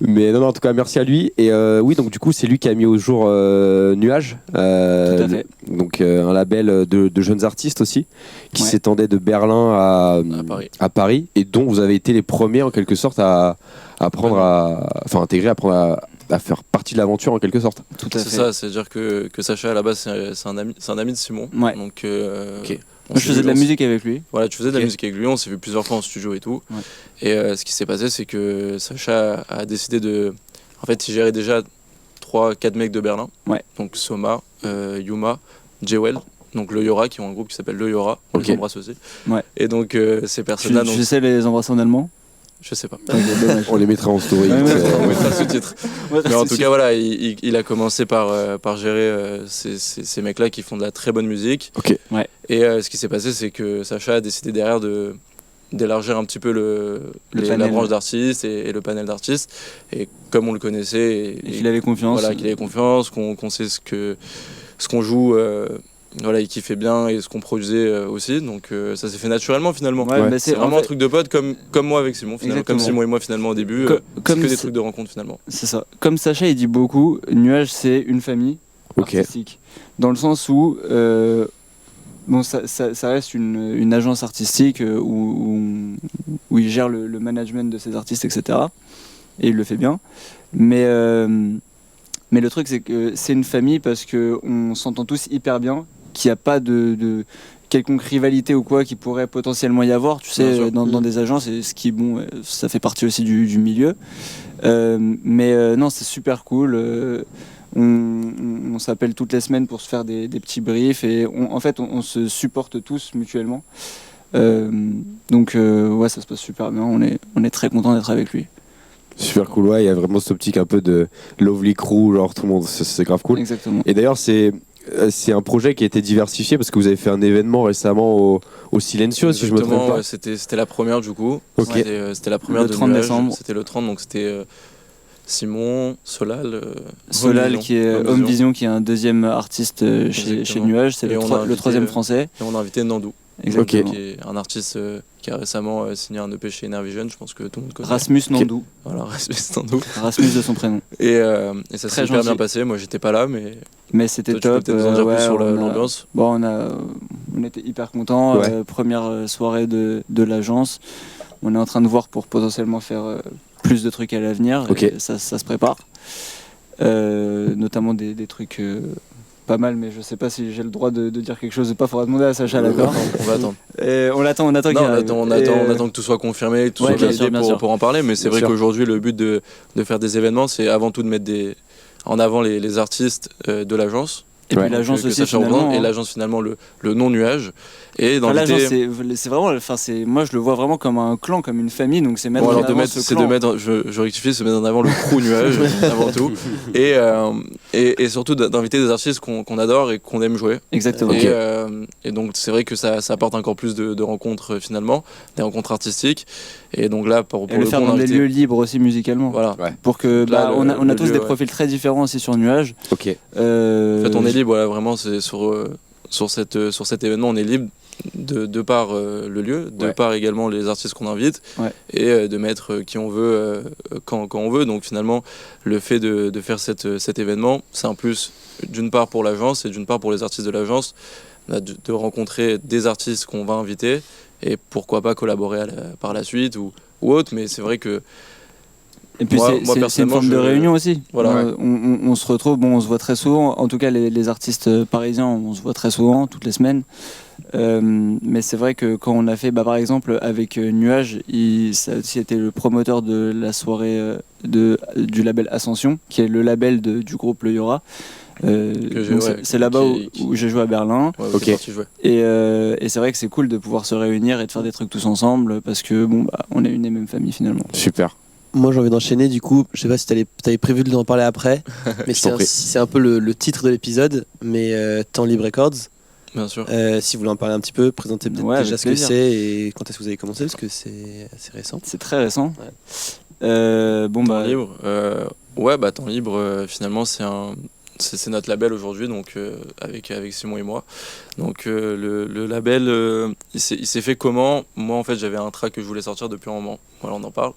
Mais non, en tout cas, merci à lui. Et oui, donc du coup, c'est lui qui a mis au jour Nuage. Tout à fait. Donc un label de jeunes artistes aussi, qui Ouais. s'étendait de Berlin À Paris. et dont vous avez été les premiers en quelque sorte à apprendre apprendre à faire partie de l'aventure en quelque sorte. Tout à C'est fait. ça, c'est-à-dire que Sacha à la base c'est un ami de Simon. Ouais. Donc Ok. on Moi, je s'est faisais vu- de la on s- musique avec lui. Voilà, tu faisais de la Ok. musique avec lui, on s'est vu plusieurs fois en studio et tout. Ouais. Et ce qui s'est passé, c'est que Sacha a décidé de. En fait, il gérait déjà 3-4 mecs de Berlin. Ouais. Donc Soma, Yuma, Jewel, donc le Yora, qui ont un groupe qui s'appelle le Yora. On Ok. les embrasse aussi. Ouais. Et donc ces personnes-là, donc, Tu sais les embrasser en allemand? je sais pas. Dommage. On les mettra en story. Ouais, ouais, On mettra le sous-titre. Ouais, Mais en c'est tout sûr. cas, voilà, il a commencé par gérer ces mecs-là qui font de la très bonne musique. Ok. Ouais. Et ce qui s'est passé, c'est que Sacha a décidé derrière d'élargir un petit peu la panel. branche d'artistes et le panel d'artistes. Et comme on le connaissait, Et qu'il avait confiance. voilà, qu'il avait confiance, qu'on sait ce qu'on joue, voilà, il kiffait bien et ce qu'on produisait aussi. Donc ça s'est fait naturellement finalement. Ouais, bah, C'est en vraiment fait- un truc de pote comme moi avec Simon finalement. Comme Exactement. Simon et moi finalement au début. C'est Comme que des c'est- trucs de rencontre finalement. C'est ça. Comme Sacha, il dit beaucoup, Nuage, c'est une famille Ok. artistique. Dans le sens où, bon, ça reste une agence artistique où il gère le management de ses artistes, etc. Et il le fait bien. Mais le truc, c'est que c'est une famille parce qu'on s'entend tous hyper bien, qu'il n'y a pas de quelconque rivalité ou quoi qui pourrait potentiellement y avoir, tu Bien sais, sûr. dans des agences, et ce qui, bon, ça fait partie aussi du milieu. Mais non, c'est super cool. On s'appelle toutes les semaines pour se faire des petits briefs et en fait, on se supporte tous mutuellement. Donc, ouais, ça se passe super bien. On est très content d'être avec lui. Super cool, ouais, il y a vraiment cette optique un peu de lovely crew, genre tout le monde, c'est grave cool. Exactement. Et d'ailleurs, c'est un projet qui a été diversifié parce que vous avez fait un événement récemment au Silencio, si je me trompe Exactement, pas. ouais, c'était la première du coup. Ok. C'était la première Le de 30 Nuage. décembre. C'était le 30, donc c'était Simon, Solal. Solal, Home qui est Vision. Home Vision, qui est un deuxième artiste chez Exactement. Nuage. C'est Et on a le invité, troisième français. Et on a invité Nandou, Exactement. qui est un artiste qui a récemment signé un EP chez Enervision, je pense que tout le monde connaît. Rasmus Nandou. Voilà, Rasmus Nandou. Rasmus de son prénom. Et ça Très s'est hyper gentil. bien passé. Moi, j'étais pas là, mais Mais c'était toi, tu peux top. peut-être nous en dire ouais, plus sur on a- l'ambiance. Bon, on était hyper contents. Ouais. Première soirée de l'agence. On est en train de voir pour potentiellement faire plus de trucs à l'avenir. Ok. Et ça se prépare. Notamment des trucs pas mal, mais je sais pas si j'ai le droit de dire quelque chose ou pas. Faudra demander à Sacha, d'accord. On va attendre. Et on attend Non, qu'il on arrive. attend, Et, on attend que tout soit confirmé, que tout ouais, soit bien validé sûr, bien sûr. pour en parler. Mais c'est Bien vrai sûr. qu'aujourd'hui, le but de faire des événements, c'est avant tout de mettre en avant les artistes de l'agence. Et puis Ouais. l'agence que aussi, Sacha finalement. représente, et hein. l'agence finalement le non-nuage. Et Enfin, l'agence, d'inviter. c'est vraiment, enfin, moi je le vois vraiment comme un clan, comme une famille, donc c'est mettre Bon, en alors avant ce c'est clan. de mettre, je rectifie, c'est de mettre en avant le crew nuage avant tout, et surtout d'inviter des artistes qu'on adore et qu'on aime jouer. Exactement. Et donc c'est vrai que ça apporte encore plus de rencontres finalement, des rencontres artistiques. Et donc là pour Et le le faire coup, on dans a des invité- lieux libres aussi musicalement. Voilà. Pour que Là, on a le tous lieu, des ouais. profils très différents aussi sur Nuage. Ok. En fait, on est libre, voilà, vraiment, c'est sur cet événement, on est libre de par le lieu, de Ouais. par également les artistes qu'on invite, Ouais. et de mettre qui on veut quand on veut. Donc finalement, le fait de faire cet événement, c'est un plus d'une part pour l'agence et d'une part pour les artistes de l'agence, de rencontrer des artistes qu'on va inviter et pourquoi pas collaborer par la suite ou autre. Mais c'est vrai que Et puis Moi, c'est une personnellement, forme de réunion aussi. Voilà. On se retrouve, bon, on se voit très souvent. En tout cas, les artistes parisiens, on se voit très souvent, toutes les semaines. Mais c'est vrai que quand on a fait, par exemple, avec Nuage, ça a aussi été le promoteur de la soirée du label Ascension, qui est le label du groupe Le Yora. Donc c'est là-bas où j'ai joué à Berlin. ouais, Ok. c'est parti jouer. Et c'est vrai que c'est cool de pouvoir se réunir et de faire des trucs tous ensemble parce que bon, on est une et même famille finalement. Super. moi j'ai envie d'enchaîner du coup. Je sais pas si t'avais prévu de en parler après, mais Je t'en prie. c'est un peu le titre de l'épisode, mais Temps Libre Records. Bien sûr. Si vous voulez en parler un petit peu, présentez peut-être Ouais, déjà avec ce que plaisir. c'est et quand est-ce que vous avez commencé, parce que c'est assez récent. C'est très récent. Ouais. Bon, Temps bah, libre. Temps libre, finalement, c'est notre label aujourd'hui, donc avec Simon et moi. Donc le label, il s'est fait comment? Moi, en fait, j'avais un track que je voulais sortir depuis un moment. Voilà, on en parle.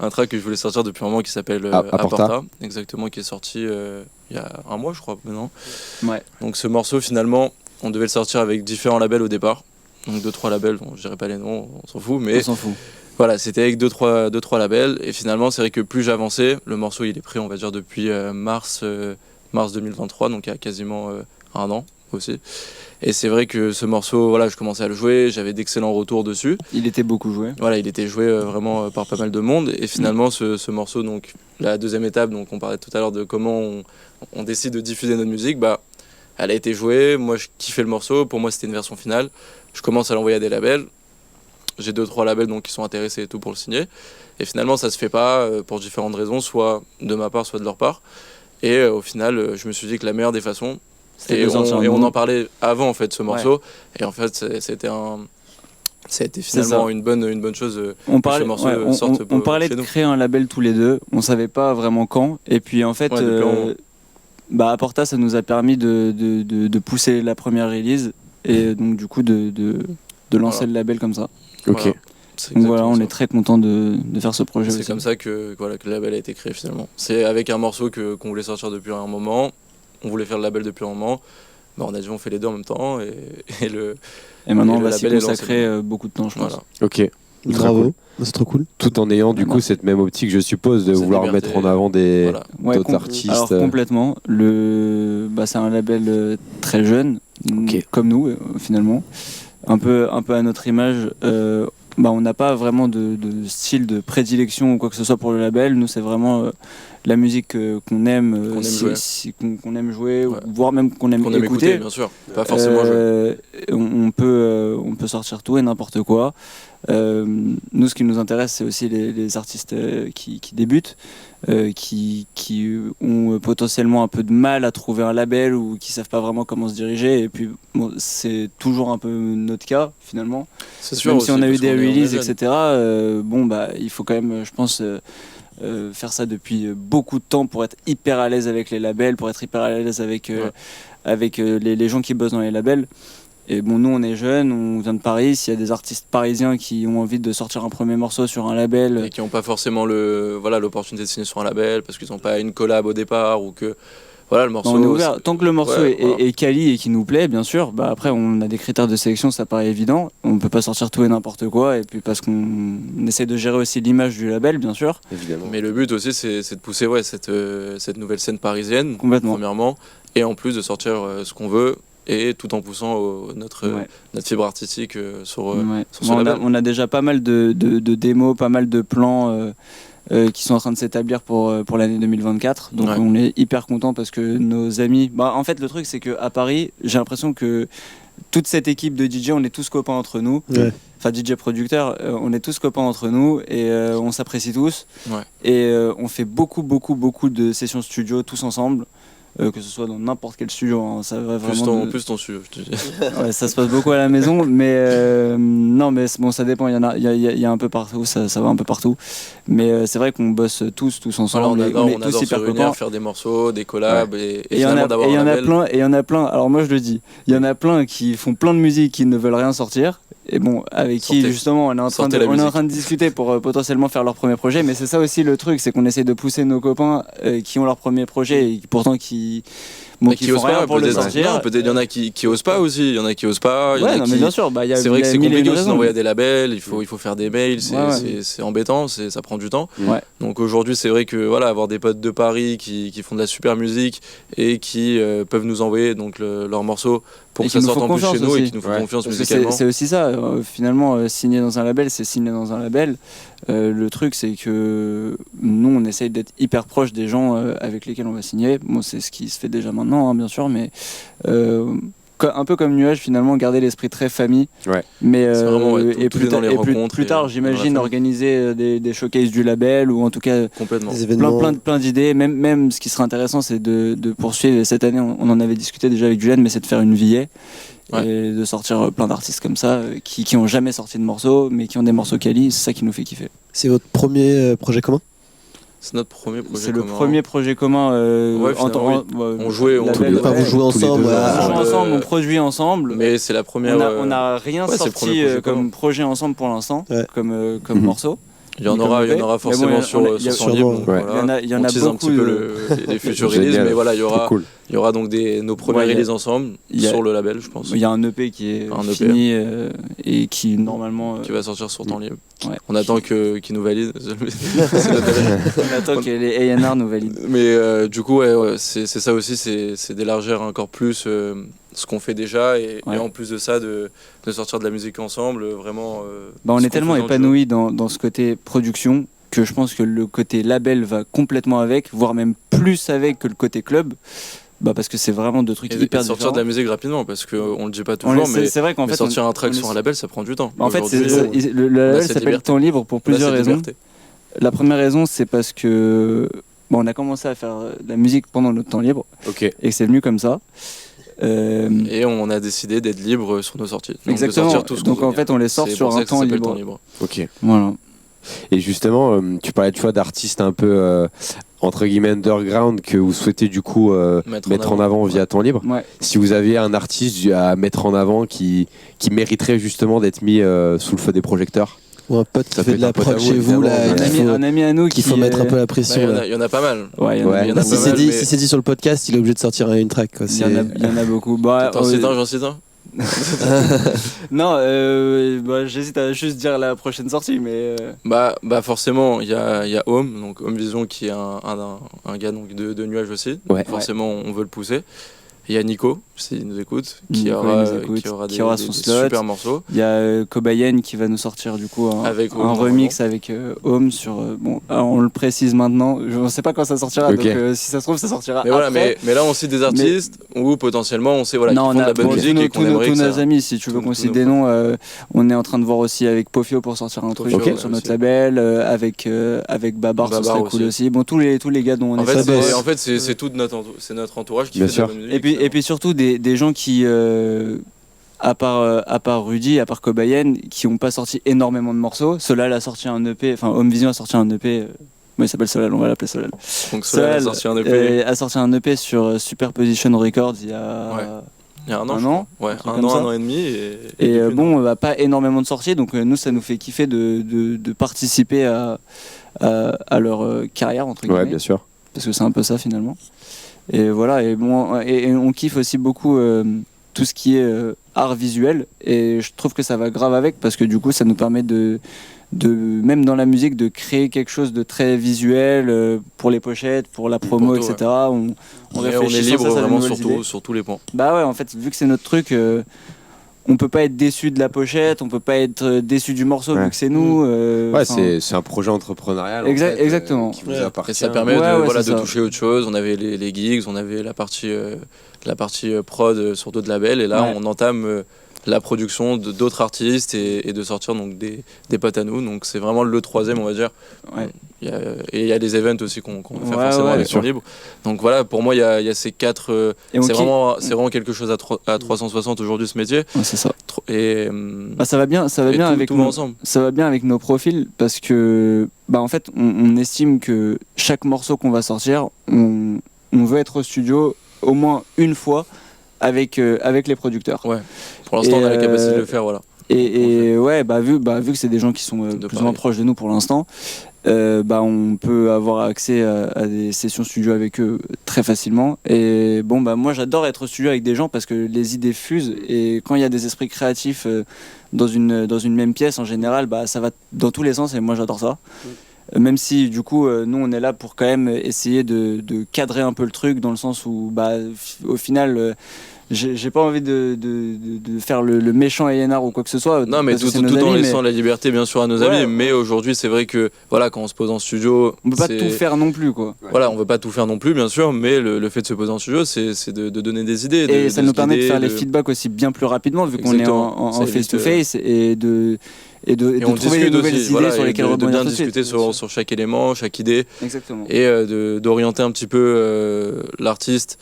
Un track que je voulais sortir depuis un moment qui s'appelle Aporta. exactement, qui est sorti il y a un mois, je crois, maintenant. ouais. Donc ce morceau, finalement, on devait le sortir avec différents labels au départ. Donc 2-3 labels, bon, je dirais pas les noms, on s'en fout, mais On s'en fout. voilà, c'était avec 2-3 labels. Et finalement, c'est vrai que plus j'avançais, le morceau il est prêt, on va dire, depuis mars 2023, donc il y a quasiment un an aussi. Et c'est vrai que ce morceau, voilà, je commençais à le jouer, j'avais d'excellents retours dessus. Il était beaucoup joué. Voilà, il était joué vraiment par pas mal de monde. Et finalement, ce morceau, donc la deuxième étape, donc on parlait tout à l'heure de comment on décide de diffuser notre musique, bah, elle a été jouée. Moi, je kiffais le morceau. Pour moi, c'était une version finale. Je commence à l'envoyer à des labels. J'ai 2-3 labels donc, qui sont intéressés et tout pour le signer. Et finalement, ça se fait pas pour différentes raisons, soit de ma part, soit de leur part. Et au final, je me suis dit que la meilleure des façons, C'était de sortir on nous. en parlait avant en fait ce morceau. Et en fait, ça a été finalement ça. une bonne chose. On ce parlait, morceau ouais, sorte on parlait chez de nous. créer un label tous les deux. On savait pas vraiment quand. Et puis en fait, Ouais, depuis un moment. bah, Aporta, ça nous a permis de pousser la première release et donc du coup de lancer Voilà. le label comme ça. Ok. Voilà. C'est Donc voilà, exactement on ça. est très content de faire ce projet C'est aussi. comme ça que le label a été créé finalement. C'est avec un morceau qu'on voulait sortir depuis un moment. On voulait faire le label depuis un moment. Bah, on a dit on fait les deux en même temps et le Et maintenant, et on le va s'y label est lancé consacrer maintenant. beaucoup de temps, je pense. voilà. Ok. Bravo, Cool. c'est trop cool. Tout en ayant du coup cette même optique, je suppose, de Cette vouloir liberté, mettre en avant des Voilà. Ouais, d'autres artistes. Alors complètement. C'est un label très jeune, Ok. comme nous finalement, un peu à notre image. On n'a pas vraiment de style de prédilection ou quoi que ce soit pour le label. Nous, c'est vraiment la musique qu'on aime, Qu'on aime jouer. qu'on aime jouer, Ouais. voire même qu'on aime Qu'on aime écouter, écouter. bien sûr. Pas forcément jouer. On peut sortir tout et n'importe quoi. Nous, ce qui nous intéresse, c'est aussi les artistes qui débutent, qui ont potentiellement un peu de mal à trouver un label ou qui savent pas vraiment comment se diriger. Et puis, bon, c'est toujours un peu notre cas finalement. C'est sûr. Même si aussi, on a eu parce des qu'on est releases, jeune. etc. Il faut quand même, je pense, faire ça depuis beaucoup de temps pour être hyper à l'aise avec les labels, pour être hyper à l'aise avec les gens qui bossent dans les labels. Et bon, nous, on est jeunes, on vient de Paris. S'il y a des artistes parisiens qui ont envie de sortir un premier morceau sur un label, Et qui n'ont pas forcément l'opportunité de signer sur un label parce qu'ils n'ont pas une collab au départ ou que le morceau. on est ouvert. Tant que le morceau Ouais, voilà. est quali et qui nous plaît, bien sûr. Bah après, on a des critères de sélection, ça paraît évident. On peut pas sortir tout et n'importe quoi. Et puis parce qu'on essaie de gérer aussi l'image du label, bien sûr. Évidemment. Mais le but aussi, c'est de pousser cette nouvelle scène parisienne, Complètement. premièrement, et en plus de sortir ce qu'on veut, et tout en poussant notre fibre artistique sur Ouais. ce label. On a déjà pas mal de démos, pas mal de plans qui sont en train de s'établir pour l'année 2024. Donc Ouais. on est hyper content parce que nos amis... en fait, le truc, c'est qu'à Paris, j'ai l'impression que toute cette équipe de DJ, on est tous copains entre nous. Ouais. Enfin, DJ producteurs, on est tous copains entre nous et on s'apprécie tous. Ouais. Et on fait beaucoup de sessions studio tous ensemble. Que ce soit dans n'importe quel studio, hein, ça va vraiment. Plus ton studio, je te dis. Ouais, ça se passe beaucoup à la maison, mais non, mais bon, ça dépend. Il y a un peu partout, ça va un peu partout. Mais c'est vrai qu'on bosse tous ensemble. Voilà, on est on tous adore se hyper réunir, copains. faire des morceaux, des collabs et Et il y en finalement d'avoir un label. il y en a plein. Alors moi je le dis, il y en a plein qui font plein de musique, qui ne veulent rien sortir. Et bon, avec qui Sortez. justement on est en train Sortez la de musique. discuter pour potentiellement faire leur premier projet. Mais c'est ça aussi le truc, c'est qu'on essaie de pousser nos copains qui ont leur premier projet et pourtant qui Mais qui qui font osent rien pas, pour le peut-être. sortir. Non, peut-être il y en a qui osent pas aussi. Il y en a qui osent pas. il y en Ouais, a non, qui... mais bien sûr, il y a C'est vrai que c'est mille et une compliqué aussi raisons. d'envoyer à des labels, il faut faire des mails, Ouais. c'est embêtant, ça prend du temps. Ouais. Donc aujourd'hui, c'est vrai que avoir des potes de Paris qui font de la super musique et qui peuvent nous envoyer donc leurs morceaux pour Et que qui ça nous sorte font en plus chez confiance nous et aussi. qui nous font Ouais. confiance Parce que musicalement. c'est aussi ça, finalement, signer dans un label, c'est signer dans un label. Le truc, c'est que nous, on essaye d'être hyper proche des gens avec lesquels on va signer. Bon, c'est ce qui se fait déjà maintenant, hein, bien sûr, mais un peu comme Nuage finalement, garder l'esprit très famille. Ouais. Mais C'est vraiment, ouais, tout- et tout est plus, dans les et plus rencontres et tard, dans la j'imagine famille. organiser des showcases du label ou en tout cas Complètement. Des événements. plein d'idées. Même ce qui serait intéressant, c'est de poursuivre. Cette année, on en avait discuté déjà avec Julien, mais c'est de faire une VA. Ouais. Et de sortir plein d'artistes comme ça qui ont jamais sorti de morceaux mais qui ont des morceaux quali, c'est ça qui nous fait kiffer. C'est votre premier projet commun? C'est notre premier projet C'est le commun. premier projet commun Ouais, finalement, on jouait, on- label, Enfin, vous jouez tous les ensemble. deux, on joue ouais. ensemble, on produit ensemble. Mais c'est la première. On n'a rien ouais, c'est le sorti premier projet comme commun. projet ensemble pour l'instant, Ouais. comme Mhm. morceau. Il y en Ni aura, comme il y en EP. aura Mais forcément bon, sur il y a son sûrement, libre. Donc ouais. voilà. Il y en On a tease un beaucoup petit peu les futurs releases, Génial. mais voilà, il y Trop aura, cool. il y aura donc nos premiers Ouais, il y a- releases ensemble il y a- sur le label, je pense, Il y a un EP qui est Un EP. fini et qui normalement qui va sortir sur temps libre. ouais. On attend qu'il nous valide. C'est notre label. on attend que les A&R nous valident. Mais du coup, ouais, c'est ça aussi, c'est d'élargir encore plus ce qu'on fait déjà et Ouais. en plus de ça, de sortir de la musique ensemble, vraiment. On ce est qu'on tellement fait dans le jeu. épanoui dans ce côté production que je pense que le côté label va complètement avec, voire même plus avec que le côté club, parce que c'est vraiment deux trucs Et hyper de sortir différents. de la musique rapidement, parce qu'on le dit pas On toujours, est- c'est vrai qu'en mais fait sortir un on track est- sur un label, ça prend du temps. en fait Aujourd'hui, le on a label cette s'appelle liberté. Temps Libre pour on a plusieurs cette raisons. liberté. La première raison, c'est parce que on a commencé à faire de la musique pendant notre temps libre Ok. et que c'est venu comme ça. Et on a décidé d'être libre sur nos sorties. Donc Exactement. De sortir tout ce qu'on Donc veut en bien. fait, on les sort C'est sur pour ça un que ça temps s'appelle libre. Temps libre. Ok. Voilà. Et justement, tu parlais tu vois d'artistes un peu entre guillemets underground que vous souhaitez du coup mettre en avant via temps libre. Ouais. Si vous aviez un artiste à mettre en avant qui mériterait justement d'être mis sous le feu des projecteurs. Ou un pote qui Ça fait peut de être la un pote prod à vous, chez vous, là, évidemment. Un ami à nous qu'il faut mettre un peu la pression. Bah, là. il y en a pas mal. Ouais, il y en a- Ouais. Il y en a Si pas c'est mal, dit, mais- si c'est dit sur le podcast, il est obligé de sortir une track. Quoi. il y en a beaucoup. T'en cites un, j'en cite un. Non, j'hésite à juste dire la prochaine sortie, mais Bah forcément, il y a Home, donc Home Vision qui est un gars donc, de Nuage aussi. Ouais. Forcément, on veut le pousser. Il y a Nico, s'il nous écoute, qui Nico, aura, il nous écoute, qui aura qui des, aura des- son des slot. super morceaux. il y a Kobayen qui va nous sortir du coup Avec Home, un normalement. remix avec Home sur. On le précise maintenant. Je ne sais pas quand ça sortira, Ok. donc si ça se trouve, ça sortira Mais voilà, après. mais là on cite des artistes où potentiellement on sait voilà, qu'ils Non, font on de a la bonne bon, musique et qu'on aimerait tous que nos ça... amis, si tu veux tous- qu'on tous cite nos des noms, on est en train de voir aussi avec Pofio pour sortir un truc Pofio, sur ouais, notre aussi. label, avec Babar, ce Babar serait cool aussi. aussi. Bon, tous les gars dont on En est fait, fan. c'est tout c'est notre entourage qui Bien fait de la sûr. bonne musique. Et puis surtout des gens qui, à part Rudy, à part Kobayen, qui n'ont pas sorti énormément de morceaux. Solal a sorti un EP, enfin Home Vision a sorti un EP. Moi, il s'appelle Solal, on va l'appeler Solal. Donc Solal a sorti un EP a sorti un EP sur Superposition Records il y a Ouais. il y a un an. un je an, crois. Ouais, truc un comme ça. an et demi. Et depuis, bon, pas énormément de sorties, donc nous, ça nous fait kiffer de participer à leur carrière, entre guillemets, Ouais, bien sûr. parce que c'est un peu ça finalement. Et voilà, et on kiffe aussi beaucoup tout ce qui est art visuel, et je trouve que ça va grave avec, parce que du coup, ça nous permet de même dans la musique, de créer quelque chose de très visuel pour les pochettes, pour la promo, Pour tout, etc. On Et réfléchit on est sans libre cesse à de vraiment nouvelles idées. sur tous les points. Bah ouais, en fait, vu que c'est notre truc, on peut pas être déçu de la pochette, on peut pas être déçu du morceau Ouais. vu que c'est nous. Ouais, enfin, c'est un projet entrepreneurial. en Exact- fait, exactement. qui vous Ouais. appartient. Et ça permet Ouais, de c'est ça. toucher autre chose. On avait les gigs, on avait la partie prod sur d'autres labels, et là Ouais. on entame la production d'autres artistes et de sortir donc des potes à nous. Donc c'est vraiment le troisième, on va dire. Ouais. Et il y a des events aussi qu'on va faire Ouais, forcément ouais, avec bien sûr. Temps Libre. Donc voilà, pour moi il y a ces quatre. Et on C'est kiffe- vraiment quelque chose à 360 aujourd'hui, ce métier. Ouais, c'est ça. Et, Bah, ça va bien et bien tout, avec tout va nous. ensemble. Ça va bien avec nos profils, parce que en fait on estime que chaque morceau qu'on va sortir, on veut être au studio au moins une fois avec les producteurs. Ouais. Pour l'instant, Et, on a la capacité de le faire, voilà. Et ouais, vu que c'est des gens qui sont De plus ou moins Paris. proches de nous pour l'instant, on peut avoir accès à des sessions studio avec eux très facilement. Et bon, moi j'adore être au studio avec des gens parce que les idées fusent, et quand il y a des esprits créatifs dans une même pièce, en général, ça va dans tous les sens, et moi j'adore ça. Même si du coup nous on est là pour quand même essayer de cadrer un peu le truc, dans le sens où au final j'ai pas envie de faire le méchant A&R ou quoi que ce soit. Non, mais parce que tout c'est nos en amis, laissant la liberté, bien sûr, à nos amis. Ouais. Mais aujourd'hui, c'est vrai que voilà, quand on se pose en studio, on peut pas c'est- tout faire non plus, quoi. Voilà, on veut pas tout faire non plus, bien sûr, mais le fait de se poser en studio, c'est de donner des idées. Et ça de nous se permet de guider, faire les feedbacks aussi bien plus rapidement, vu qu'on est Exactement. Ça en évite, face-to-face et de Et on trouver des discute nouvelles aussi, idées voilà, sur et lesquelles de rebondir bien tout de suite. discuter sur chaque élément, chaque idée, Exactement. et d'orienter un petit peu l'artiste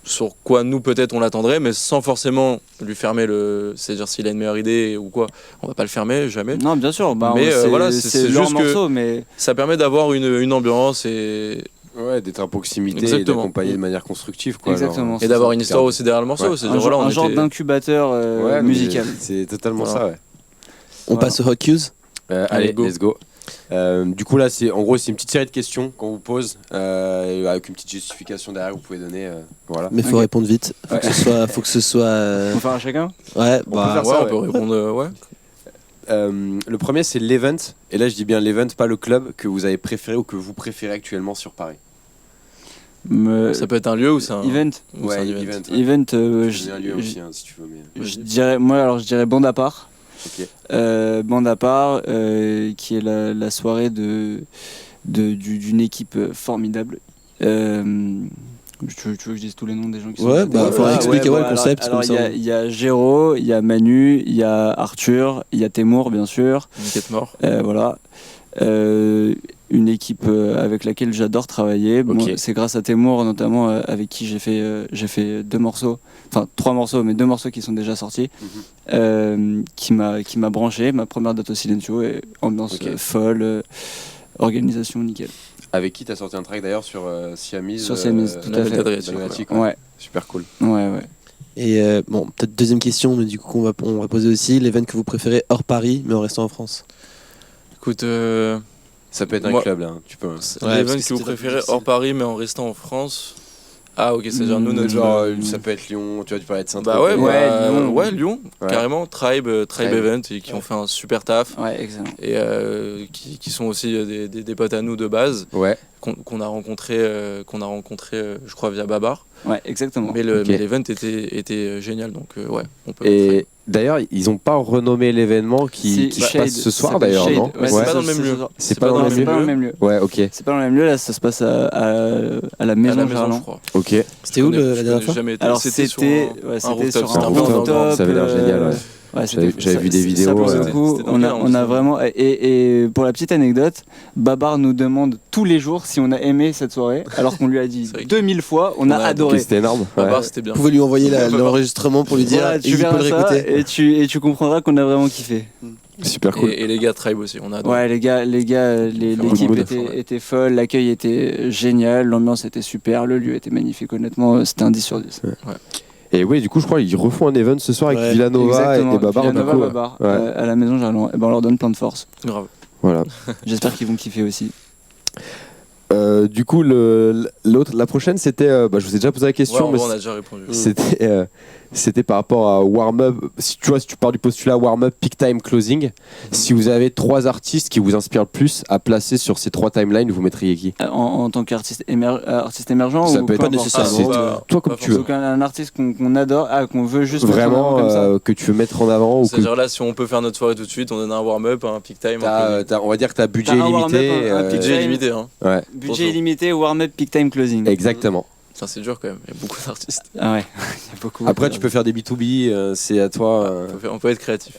sur quoi nous peut-être on l'attendrait, mais sans forcément lui fermer c'est-à-dire s'il a une meilleure idée ou quoi, on va pas le fermer, jamais. Non, bien sûr, Mais, c'est voilà, c'est c'est leur juste que- morceau, mais Ça permet d'avoir une ambiance et Ouais, d'être à proximité Exactement. et d'accompagner de manière constructive. Quoi, Exactement. genre, et d'avoir une c'est histoire ça. aussi derrière le morceau. Ouais. C'est-à-dire, voilà, on un genre était- d'incubateur Ouais, mais musical. C'est totalement Voilà. ça, ouais. On Voilà. passe au Hot Cues. Allez, go. let's go. Du coup, là, c'est une petite série de questions qu'on vous pose avec une petite justification derrière que vous pouvez donner. Voilà. Mais faut Ok. répondre vite. Faut que ce soit. On fait un chacun. Ouais, On peut bah. faire Ouais, ça, on peut répondre, ouais. Le premier, c'est l'event. Et là, je dis bien l'event, pas le club que vous avez préféré ou que vous préférez actuellement sur Paris. Ça peut être un lieu ou c'est un Event. ou c'est un event. ouais. Event, J'ai un lieu aussi, hein, si tu veux. Mais... je dirais, moi, je dirais bande à part. Ok. Bande à part, qui est la soirée d'une équipe formidable. Tu veux que je dise tous les noms des gens qui sont Ouais, là bah, faut expliquer le concept. Alors, comme ça. il y a Géraud, il y a Manu, il y a Arthur, il y a Témour, bien sûr. Une quête mort. Voilà. Une équipe avec laquelle j'adore travailler. Bon, Ok. c'est grâce à Témour notamment avec qui j'ai fait 2 morceaux, enfin 3 morceaux, mais 2 morceaux qui sont déjà sortis, qui m'a branché. Ma première date au Silencio, et ambiance Ok. folle, organisation nickel. Avec qui t'as sorti un track d'ailleurs sur Siamese Sur Siamese, tout à fait. d'Adriatique, ouais. Ouais, Super cool. ouais. Et bon, peut-être deuxième question, mais du coup, on va poser aussi l'event que vous préférez hors Paris, mais en restant en France. Écoute, Ça peut être un Moi- club là, hein, tu peux. parce l'event que que vous c'était préférez difficile. hors Paris mais en restant en France. Ah ok, c'est-à-dire nous notre Genre, ça peut être Lyon, tu vois, tu parlais de Saint-Tropez. Bah ouais, Ouais, Lyon. Lyon, Ouais. carrément, Tribe Event, et qui ont fait un super taf, Ouais, excellent. et qui sont aussi des potes à nous de base, Ouais. qu'on a rencontré, je crois, via Babar. Ouais, exactement. Mais Ok. l'event était génial, donc ouais, on peut. Et d'ailleurs, ils ont pas renommé l'événement qui se Shade, passe ce soir ça s'appelle d'ailleurs, Shade. non Ouais, c'est Ouais. pas dans le même lieu. C'est pas dans le c'est même pas dans le même lieu. Ouais, ok. C'est pas dans le même lieu, là, ça se passe à la à maison la maison, Gerland. je crois. Ok. C'était où la dernière fois? Jamais été. Alors C'était c'était sur un sur rooftop, un c'était rooftop, ça avait l'air génial, ouais. J'avais vu des vidéos, pour le ouais. coup, C'était on a dingue, vraiment et pour la petite anecdote, Babar nous demande tous les jours si on a aimé cette soirée, alors qu'on lui a dit C'est vrai que- 2000 fois, on a On a adoré. Ok, c'était énorme. Babar, Ouais. c'était bien. Vous pouvez lui envoyer Ouais, l'enregistrement pour lui dire Voilà, et tu il peut verras le ça réécouter. et tu comprendras qu'on a vraiment kiffé. Super cool. Et les gars Tribe aussi, on a adoré. Ouais, les gars, Faire l'équipe un coup de était folle, l'accueil était génial, l'ambiance était super, le lieu était magnifique, honnêtement, c'était un 10 sur 10. Et oui, du coup, je crois qu'ils refont un event ce soir avec Ouais, Villanova Exactement. et Babar. Villanova, du coup, Babar, ouais. à la maison Gerland. Et ben on leur donne plein de force. Grave. Voilà. J'espère qu'ils vont kiffer aussi. Du coup, la prochaine, c'était. Je vous ai déjà posé la Ouais, question, en mais vrai, on a déjà répondu. c'était par rapport à warm-up. Si tu pars du postulat warm-up, peak time, closing, si vous avez 3 artistes qui vous inspirent le plus à placer sur ces 3 timelines, vous mettriez qui En tant qu'artiste émergent Ça ou peut être peu pas importe. nécessairement. c'est Toi, comme pas tu veux. Donc un artiste qu'on adore, qu'on veut juste mettre en Vraiment, avant comme ça. que tu veux mettre en avant ou que C'est-à-dire là, si on peut faire notre soirée tout de suite, on donne un warm-up, un peak time, un on va dire que t'as budget T'as un warm-up, illimité. un peak budget time. limité. Hein. Ouais, Budget illimité, warm-up, peak time, closing. exactement. Ça, c'est dur quand même. Il y a beaucoup d'artistes. Ah ouais, il y a beaucoup. Après, tu peux faire des B2B, c'est à toi. On peut être créatif.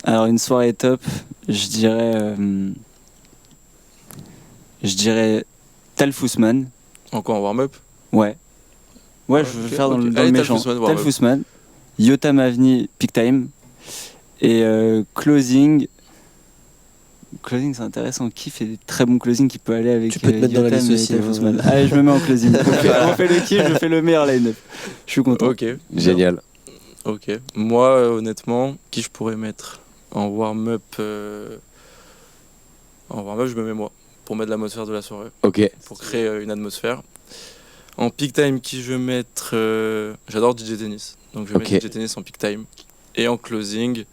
Alors une soirée top, je dirais Tal Fousman. Encore un warm-up. Ouais. Ouais, je veux Ok, faire dans ok. le Allez, Tal méchant. Fousman, Tal warm-up. Fousman, Yotam Avni, peak time. Et closing. Closing, c'est intéressant. Qui fait des très bons closing qui peut aller avec Tu peux te mettre dans la Yotam liste et aussi, Tal hein. Fousman. Allez, je me mets en closing. On fait le kiff, je fais le meilleur line-up. Je suis content. Ok. Génial. Ok. Moi, honnêtement, qui je pourrais mettre en warm-up En warm-up, je me mets moi, pour mettre l'atmosphère de la soirée, Ok. pour créer une atmosphère. En peak time, qui je vais mettre j'adore DJ Tennis, donc je vais Ok. mettre DJ Tennis en peak time. Et en closing,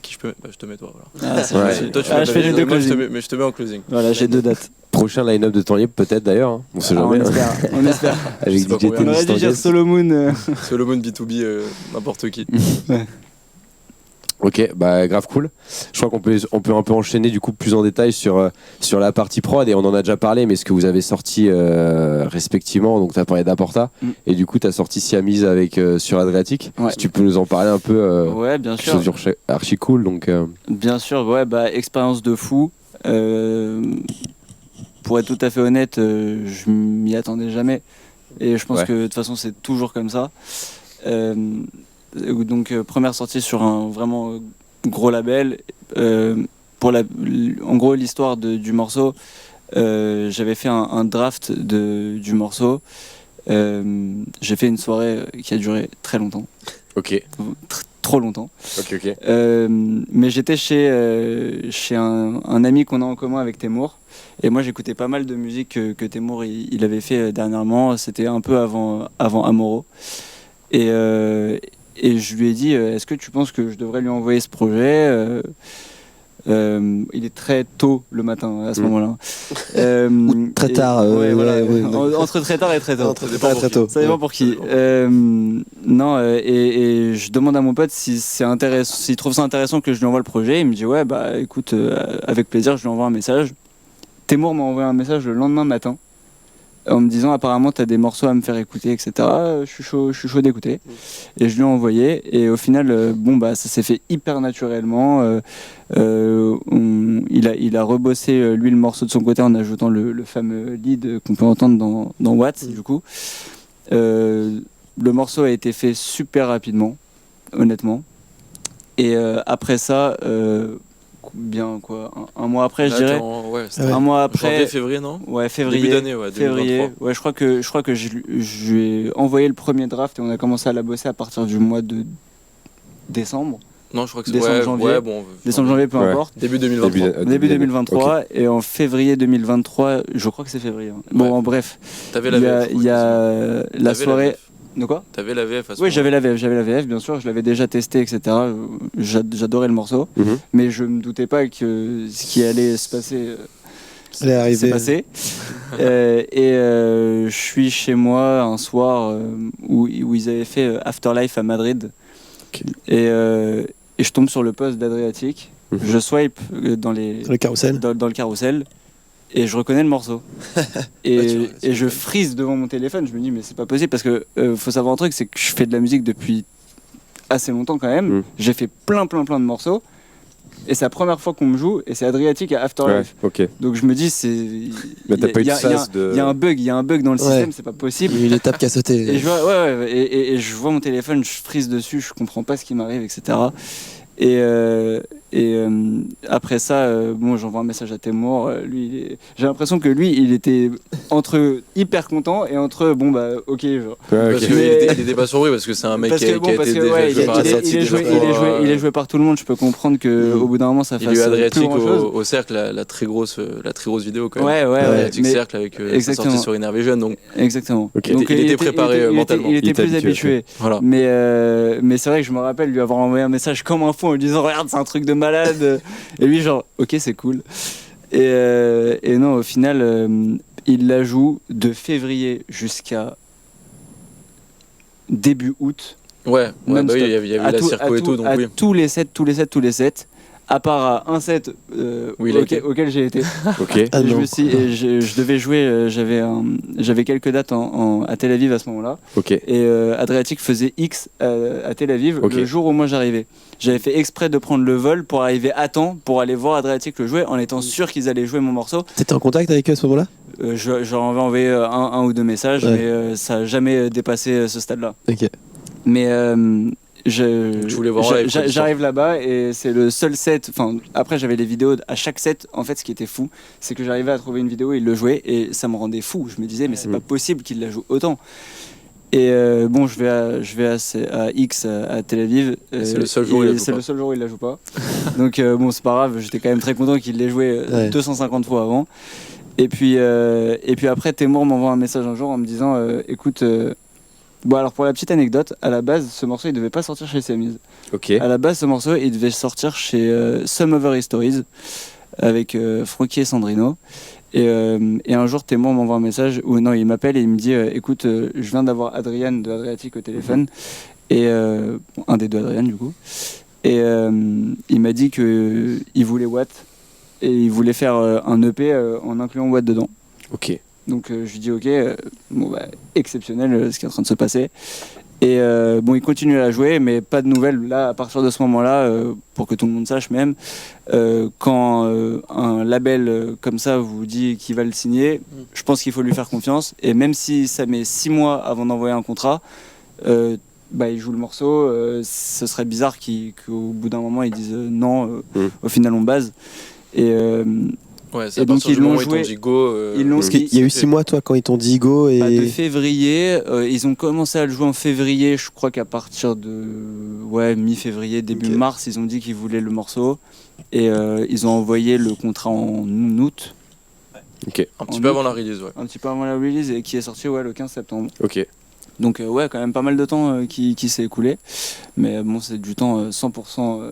qui je peux mettre je te mets toi, voilà. Ah, c'est Ouais. gentil. Toi, tu Ah, mets je fais les deux moi, closing. mais je te mets en closing. Voilà, j'ai 2 dates. Prochain line-up de temps libre, peut-être d'ailleurs. Hein. On sait On jamais. espère, on espère. Avec C'est pas DJ pour rien. On aurait dû dire Solomon. Solomon B2B, n'importe qui. Ok, bah grave cool. Je crois on peut un peu enchaîner du coup plus en détail sur la partie prod et on en a déjà parlé, mais ce que vous avez sorti respectivement. Donc t'as parlé d'Aporta et du coup t'as sorti Siamese avec sur Adriatic. Ouais. Si tu peux nous en parler un peu. Ouais, bien sûr. C'est archi cool donc. Bien sûr, ouais, bah expérience de fou. Pour être tout à fait honnête, je m'y attendais jamais et je pense Ouais. que de toute façon c'est toujours comme ça. Donc première sortie sur un vraiment gros label. En gros l'histoire du morceau, j'avais fait un draft du morceau. J'ai fait une soirée qui a duré très longtemps, Ok. trop longtemps. Ok. Mais j'étais chez un ami qu'on a en commun avec Temour. Et moi j'écoutais pas mal de musique que Temour il avait fait dernièrement. C'était un peu avant Amoro. Et je lui ai dit, est-ce que tu penses que je devrais lui envoyer ce projet il est très tôt le matin à ce moment-là. Ou très tard. Ouais, voilà. ouais. Entre très tard et très tôt. Entre très tard et très tôt. Ça dépend pour qui. Non, et je demande à mon pote s'il trouve ça intéressant que je lui envoie le projet. Il me dit ouais, bah écoute, avec plaisir, je lui envoie un message. Temour m'a envoyé un message le lendemain matin en me disant apparemment t'as des morceaux à me faire écouter, etc. Je suis chaud d'écouter. Et je lui ai envoyé et au final, ça s'est fait hyper naturellement. Il a rebossé lui le morceau de son côté en ajoutant le fameux lead qu'on peut entendre dans Watts du coup. Le morceau a été fait super rapidement, honnêtement. Et après ça, bien quoi, un mois après je dirais. Ouais, Un mois après. Janvier, février, non? Ouais, février. Début d'année, ouais, 2023. Février. Ouais, je crois que je lui ai envoyé le premier draft et on a commencé à la bosser à partir du mois de décembre. Non, je crois que c'est Décembre, janvier. Ouais, bon, Décembre, janvier, peu Ouais. importe. Début 2023. Début 2023 Ok. et en février 2023, je crois que c'est février. Hein. Bon, Ouais. en bref, T'avais la VF. il y a la soirée. De quoi? T'avais la VF à ce Oui, moment-là. j'avais la VF, bien sûr, je l'avais déjà testé, etc. J'adorais le morceau, Mhm. mais je me doutais pas que ce qui allait se passer Elle est arrivée. s'est passé. Je suis chez moi un soir où ils avaient fait Afterlife à Madrid. Ok. Et je tombe sur le post d'Adriatic. Mhm. Je swipe dans Le carrousel. le carrousel et je reconnais le morceau. Et, Ouais, tu vois, et je frise devant mon téléphone. Je me dis, mais c'est pas possible parce que faut savoir un truc, c'est que je fais de la musique depuis assez longtemps quand même. Mhm. J'ai fait plein de morceaux. Et c'est la première fois qu'on me joue, et c'est Adriatic à Ouais. Afterlife. Ok. Donc je me dis, Mais t'as pas eu de sas de. il y a un bug dans le Ouais. système, c'est pas possible. Il y a eu une étape qui a Et sauté. je vois, et je vois mon téléphone, je frise dessus, je comprends pas ce qui m'arrive, etc. Après ça, j'envoie un message à Temour. J'ai l'impression que lui, il était entre hyper content et entre ok. Genre. Ouais, Parce ok. qu'il Mais- était pas surpris parce que c'est un mec Parce qui a que été ouais, déjà joué par il est Adriatic joué, plusieurs fois. il est joué par tout le monde. Je peux comprendre que au bout d'un moment, ça Il y fasse a eu plus Adriatic grand chose. au cercle, la très grosse vidéo quand même. Ouais, Adriatic mais- cercle avec sa exactement. sortie sur Innervision, donc Exactement. Ok. Donc, Il était préparé mentalement. Il était Il était plus habitué, habitué. voilà. Mais c'est vrai que je me rappelle lui avoir envoyé un message comme un fou en lui disant regarde, c'est un truc de malade. Et lui genre ok, c'est cool. Et non, au final, il la joue de février jusqu'à début août. Ouais, bah Non-stop. oui, il y avait la circo et tout, donc à oui. tous les sets, à part à un set Où il a été. auquel j'ai été. Ok. Ah Et non. je devais jouer, j'avais quelques dates à Tel Aviv à ce moment-là. Ok. Et Adriatic faisait X à Tel Aviv Ok. le jour où moi j'arrivais. J'avais fait exprès de prendre le vol pour arriver à temps pour aller voir Adriatic le jouer en étant sûr qu'ils allaient jouer mon morceau. T'étais en contact avec eux à ce moment-là? J'en avais envoyé un ou deux messages, Ouais. mais ça n'a jamais dépassé ce stade-là. Ok. Mais Tu voulais voir en live, quoi, j'arrive là-bas et c'est le seul set. Enfin, après j'avais les vidéos à chaque set. En fait, ce qui était fou, c'est que j'arrivais à trouver une vidéo, il le jouait et ça me rendait fou. Je me disais, mais c'est pas possible qu'il la joue autant. Et je vais à X à Tel Aviv. C'est le seul jour où il la joue C'est pas. le seul jour où il la joue pas. Donc c'est pas grave. J'étais quand même très content qu'il l'ait joué Ouais. 250 fois avant. Et puis après, Temour m'envoie un message un jour en me disant, écoute. Bon, alors pour la petite anecdote, à la base, ce morceau il devait pas sortir chez Siamese. Ok. À la base, ce morceau il devait sortir chez Some Other Stories avec Frankie et Sandrino. Et un jour, Témoin m'envoie un message, ou non, il m'appelle et il me dit écoute, je viens d'avoir Adrien de Adriatique au téléphone, et un des deux Adrien du coup, et il m'a dit qu'il voulait Watt, et il voulait faire un EP en incluant Watt dedans. Ok. Donc je lui dis ok, exceptionnel ce qui est en train de se passer. Et il continue à la jouer, mais pas de nouvelles. Là, à partir de ce moment-là, pour que tout le monde sache même, quand un label comme ça vous dit qu'il va le signer, je pense qu'il faut lui faire confiance. Et même si ça met 6 mois avant d'envoyer un contrat, il joue le morceau. Ce serait bizarre qu'au bout d'un moment, ils disent non, au final on base. Et c'est et à donc partir ils du l'ont moment où joué. ils t'ont dit go. Parce qu'il y a eu 6 mois, toi, quand ils t'ont dit go. Et... De février, ils ont commencé à le jouer en février. Je crois qu'à partir de mi-février, début mars, ils ont dit qu'ils voulaient le morceau. Et ils ont envoyé le contrat en août. Ok. Un petit peu avant la release, ouais. Un petit peu avant la release, et qui est sorti le 15 septembre. Ok. Donc quand même pas mal de temps qui s'est écoulé. Mais bon, c'est du temps 100%...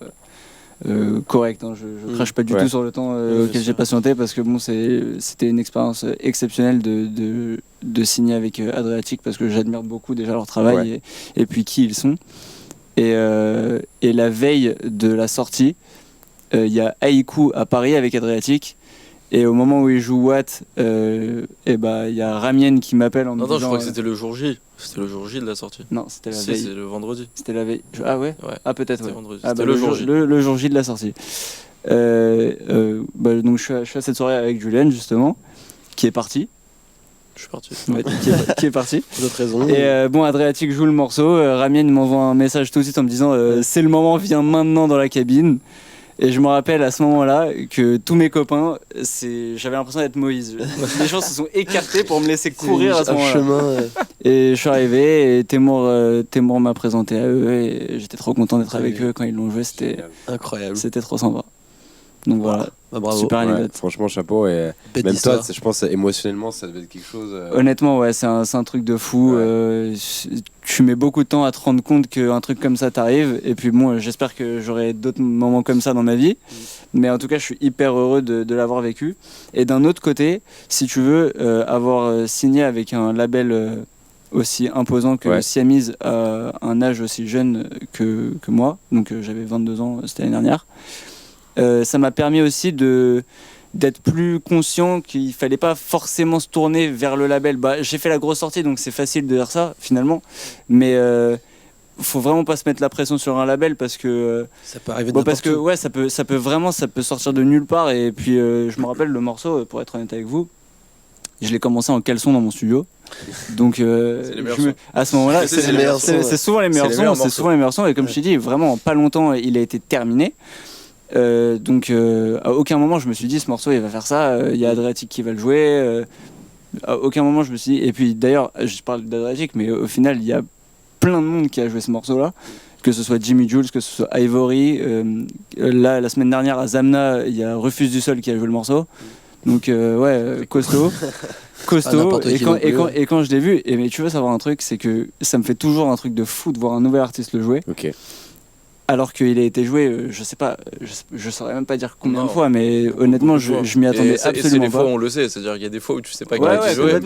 correct, hein. Je crache pas du tout sur le temps auquel j'ai patienté, parce que bon, c'était une expérience exceptionnelle de signer avec Adriatique, parce que j'admire beaucoup déjà leur travail et puis qui ils sont. Et la veille de la sortie, il y a Haïku à Paris avec Adriatique, et au moment où ils jouent Watt, il y a Ramien qui m'appelle en me disant... Non, je crois que c'était le jour J. C'était le jour J de la sortie. Non, c'était la veille. C'est le vendredi. C'était la veille. Ah ouais. Ah peut-être. C'était vendredi. Ah, c'était le jour J. Le jour J de la sortie. Donc je suis à cette soirée avec Julien justement, qui est parti. Je suis parti. Ouais, qui est parti. Pour d'autres raisons. Et Adriatique joue le morceau. Ramien m'envoie un message tout de suite en me disant c'est le moment, viens maintenant dans la cabine. Et je me rappelle à ce moment-là que tous mes copains, j'avais l'impression d'être Moïse. Les gens se sont écartés pour me laisser courir à ce moment-là. Chemin, Et je suis arrivé et Témour m'a présenté à eux, et j'étais trop content d'être avec eux quand ils l'ont joué. incroyable. C'était trop sympa. Donc voilà. Bravo. Super anecdote. Franchement, chapeau. Et Bête même d'histoire. toi, je pense émotionnellement, ça devait être quelque chose. Honnêtement, c'est un truc de fou. Tu mets beaucoup de temps à te rendre compte qu'un truc comme ça t'arrive. Et puis bon, j'espère que j'aurai d'autres moments comme ça dans ma vie. Mais en tout cas, je suis hyper heureux de l'avoir vécu. Et d'un autre côté, si tu veux, avoir signé avec un label aussi imposant que Siamese à un âge aussi jeune que moi, donc j'avais 22 ans, c'était l'année dernière, ça m'a permis aussi d'être plus conscient qu'il fallait pas forcément se tourner vers le label. J'ai fait la grosse sortie, donc c'est facile de dire ça finalement, mais faut vraiment pas se mettre la pression sur un label, parce que ça peut arriver parce que où. ça peut sortir de nulle part. Et puis je me rappelle le morceau, pour être honnête avec vous, je l'ai commencé en caleçon dans mon studio. Donc à ce moment-là, c'est souvent les meilleurs sons, c'est souvent les meilleurs sons. Et comme je t'ai dit, vraiment en pas longtemps, il a été terminé. Donc à aucun moment je me suis dit ce morceau il va faire ça, il y a Adriatique qui va le jouer, à aucun moment je me suis dit. Et puis d'ailleurs je parle d'Adriatique, mais au final il y a plein de monde qui a joué ce morceau là, que ce soit Jimmy Jules, que ce soit Ivory, là la semaine dernière à Zamna il y a Refuse du Sol qui a joué le morceau. Donc costaud. Et quand je l'ai vu, mais tu veux savoir un truc, c'est que ça me fait toujours un truc de fou de voir un nouvel artiste le jouer. Ok. Alors qu'il a été joué, je sais pas, je saurais même pas dire combien de fois, mais honnêtement, je m'y attendais absolument pas. Et c'est des fois on le sait, c'est-à-dire qu'il y a des fois où tu sais pas qui a été joué,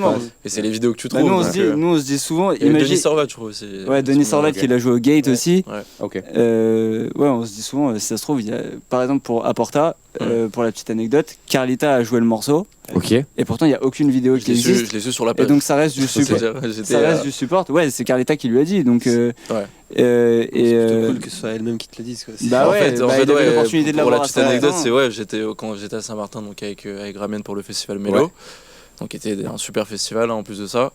et c'est les vidéos que tu trouves. Nous on se dit souvent. Denis Sorvat, je trouve aussi. Ouais, Denis Sorvat qui l'a joué au Gate aussi. Ok. On se dit souvent, si ça se trouve, il y a, par exemple pour Aporta, pour la petite anecdote, Carlita a joué le morceau. Ok. Et pourtant il n'y a aucune vidéo qui existe. Je l'ai su sur la page. Et donc ça reste du support. Ça reste du support. Ouais, c'est Carlita qui lui a dit. Donc c'est plutôt cool que ce soit elle-même qui te le dise, quoi. En fait, l'opportunité de pour l'avoir. la petite anecdote, quand j'étais à Saint-Martin, donc avec Ramien pour le festival Mélo, donc qui était un super festival en plus de ça.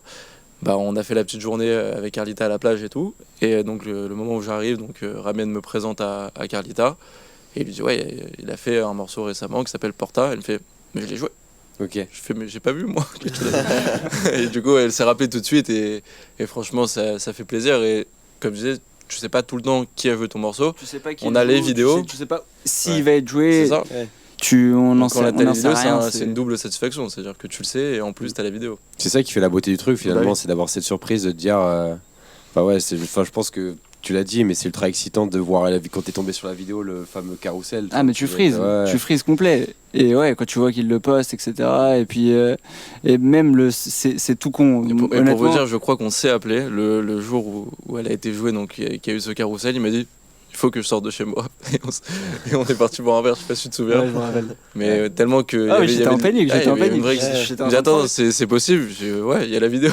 On a fait la petite journée avec Carlita à la plage et tout. Et donc le moment où j'arrive, donc Ramien me présente à Carlita, et il lui dit il a fait un morceau récemment qui s'appelle Porta. Elle me fait mais je l'ai joué. Ok. Je fais mais j'ai pas vu moi. Et du coup elle s'est rappelée tout de suite, et franchement ça fait plaisir. Et comme je disais, tu sais pas tout le temps qui a joué ton morceau. Tu sais pas qui on a les vidéos. Tu sais pas s'il va être joué. C'est ça. On en sait rien. C'est une double satisfaction, c'est-à-dire que tu le sais et en plus t'as la vidéo. C'est ça qui fait la beauté du truc finalement, c'est d'avoir cette surprise de te dire. Je pense que tu l'as dit, mais c'est ultra excitant de voir quand t'es tombé sur la vidéo le fameux carrousel. Ah mais tu frises, Ouais. tu frises complet. Et ouais, quand tu vois qu'il le poste, etc. Et puis et même c'est tout con. Et pour vous Honnêtement, dire, je crois qu'on s'est appelé le jour où elle a été jouée, donc qu'il y a eu ce carrousel. Il m'a dit il faut que je sorte de chez moi. Et on est parti boire un verre, je sais pas si tu te souviens. ouais, je me rappelle. Mais tellement que. Ah oui, j'étais en panique, j'étais en panique. Il J'étais me en dit attends, train de- c'est possible. J'ai dit, ouais, il y a la vidéo.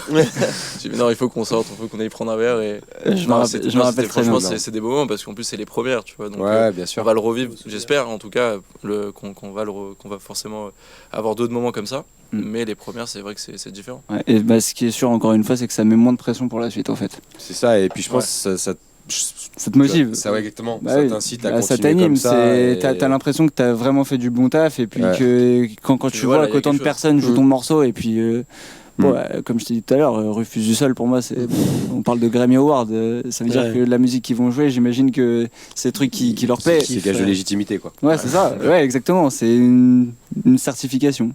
J'ai dit non, il faut qu'on sorte, il faut qu'on aille prendre un verre. Et... Je me rappelle très bien. Franchement, c'est des beaux moments parce qu'en plus, c'est les premières, tu vois. Donc, Ouais, bien on sûr. va le revivre, j'espère en tout cas, qu'on va forcément avoir d'autres moments comme ça. Mais les premières, c'est vrai que c'est différent. Ouais, et bah, ce qui est sûr, encore une fois, c'est que ça met moins de pression pour la suite, en fait. C'est ça, et puis je pense que Ça te motive. Ça, ouais, exactement. Bah ça oui. t'incite à Bah, continuer ça t'anime, comme ça. Et... t'as l'impression que t'as vraiment fait du bon taf, et puis Ouais. que quand Tu tu vois, vois là, y a qu'autant de quelque personnes jouent ton morceau, et puis bon, Mm. comme je t'ai dit tout à l'heure, Rufus du Sol, pour moi, on parle de Grammy Award, ça veut dire Ouais. que la musique qu'ils vont jouer, j'imagine que c'est des trucs qui leur plaît. C'est gage de légitimité, quoi. Ouais, c'est ça, ouais, exactement, c'est une certification.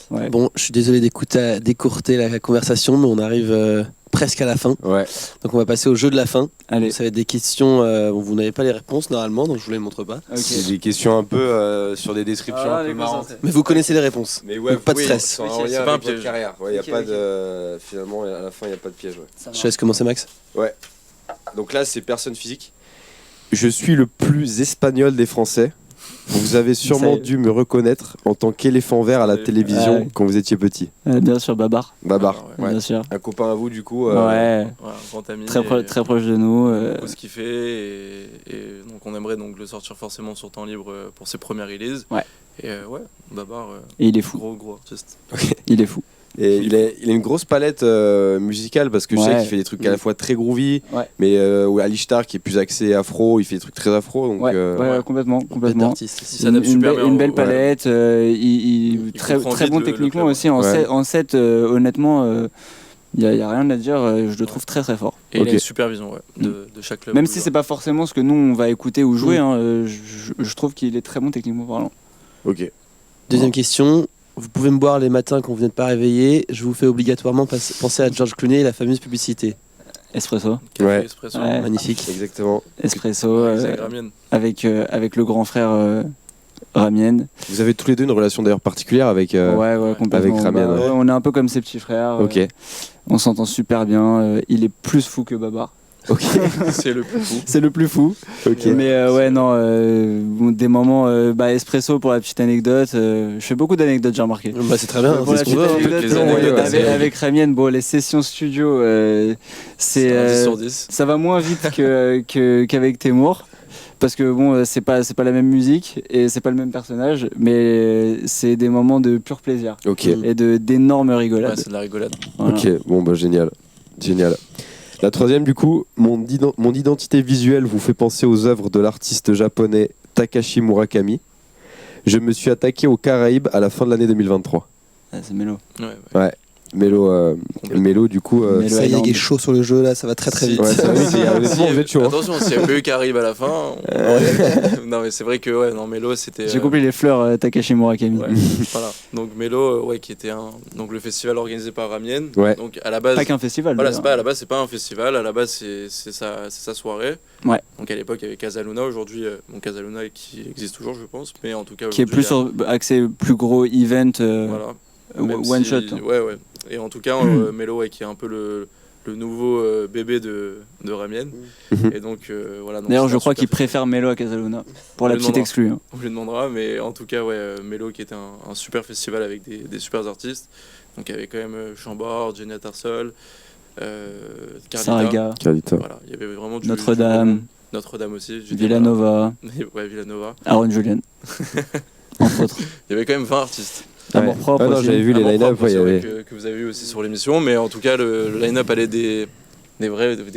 Ouais. Bon, je suis désolé d'écourter la conversation, mais on arrive presque à la fin. Ouais. Donc on va passer au jeu de la fin. Allez, Ça va être des questions, bon, vous n'avez pas les réponses normalement, donc je vous les montre pas. ok. C'est des questions un peu sur des descriptions Ah, un peu les marrantes. gosses, Mais vous connaissez les réponses. Mais ouais, Donc, pas de oui, stress. c'est en Ok, lien c'est avec pas un votre piège. carrière. Ouais, y a Ok, pas ok. de... Finalement, à la fin, il n'y a pas de piège. Ouais. Ça Je te laisse commencer, Max. Donc là, c'est personne physique. Je suis le plus espagnol des Français. Vous avez sûrement Ça- dû me reconnaître en tant qu'éléphant vert à la télévision Ouais. quand vous étiez petit. Bien sûr, Babar, Babar. Ah, Ouais. bien sûr. Un copain à vous, du coup. Ouais, Ouais, un grand ami. très proche de nous. Beaucoup ce qu'il fait et donc on aimerait donc le sortir forcément sur temps libre pour ses premières releases. Ouais. Et ouais, Babar, Et il est fou. gros artiste. Il est fou. Et il a une grosse palette musicale parce que je sais Ouais. qu'il fait des trucs à la fois très groovy, Ouais. mais Alistar qui est plus axé afro, il fait des trucs très afro. Donc, Ouais, ouais, complètement. D'artiste. Il s'adapte super bien Une au- belle ouais. palette, il très, comprend très vite bon le techniquement club. aussi. Ouais. En set, honnêtement, il n'y a rien à dire. Je le trouve très très fort. Et il Ok. a une supervision de chaque club. Même si c'est pas forcément ce que nous on va écouter ou jouer, hein, je trouve qu'il est très bon techniquement parlant. Ok. Deuxième question. Vous pouvez me boire les matins quand vous n'êtes pas réveillé. Je vous fais obligatoirement penser à George Clooney et la fameuse publicité. Espresso, Café, Ouais. espresso. Ouais. Magnifique. Exactement. Espresso, C'est Gramienne. avec le grand frère Ramien. Vous avez tous les deux une relation d'ailleurs particulière avec. Ouais, complètement. avec Ramien, ouais. On est un peu comme ses petits frères. Ok. On s'entend super bien. Il est plus fou que Babar. Ok. C'est le plus fou. C'est le plus fou. Ok. Mais ouais, non, bon, des moments, Espresso pour la petite anecdote. Je fais beaucoup d'anecdotes, j'ai remarqué. Bah, c'est très bien. Pour c'est la ce qu'on petite veut, hein. anecdote, Les anecdotes, ouais, c'est- avec Ramien, bon, les sessions studio, C'est un 10 sur 10. ça va moins vite qu'avec Temur. Parce que bon, c'est pas la même musique et c'est pas le même personnage, mais c'est des moments de pur plaisir Ok. et d'énormes Ouais, rigolades. c'est de la rigolade. Voilà. Ok. Bon bah génial. Génial. La troisième du coup, mon identité visuelle vous fait penser aux œuvres de l'artiste japonais Takashi Murakami. Je me suis attaqué aux Caraïbes à la fin de l'année 2023. Ah, c'est mélo. Ouais. Mélo du coup. Mélo. Ça y est, il est chaud sur le jeu là, ça va très très Si- vite. Ouais, ça va vite, honnêtement, vous êtes chaud, hein. Attention, s'il n'y a pas eu Caraïbes à la fin. Non, mais c'est vrai que ouais, non, Mélo c'était. J'ai compris les fleurs Takashi Murakami. Ouais, voilà. Donc Mélo, ouais, qui était donc le festival organisé par Ramien. Ouais. Donc à la base. Pas qu'un festival. Voilà, d'ailleurs. à la base c'est pas un festival, à la base c'est sa soirée. Ouais. Donc à l'époque il y avait Casaluna, aujourd'hui Casaluna qui existe toujours je pense, mais en tout cas Qui est plus aujourd'hui, sur accès plus gros event, voilà. one Même si- shot. Ouais. Et en tout cas Mélo ouais, qui est un peu le nouveau bébé de Ramien. Mhm. Et donc voilà. donc D'ailleurs, c'est je un crois super qu'il festival. préfère Mélo à Casaluna pour On la lui petite demandera. exclue. hein. On lui demandera, mais en tout cas, ouais, Mélo qui était un super festival avec des super artistes. Donc il y avait quand même Chambord, Jenny Tarsol, Carlita. Saraga, Carlita. Voilà, il y avait vraiment du Notre-Dame, Notre-Dame aussi. j'étais Villanova, là. Ouais, Villanova. Aaron Julian, entre autres. Il y avait quand même 20 artistes. Amour propre. Ah non, aussi. j'avais vu les Amour line-up, propre ouais, il y aussi, ouais, avait. que vous avez vu aussi sur l'émission. Mais en tout cas, le line-up allait des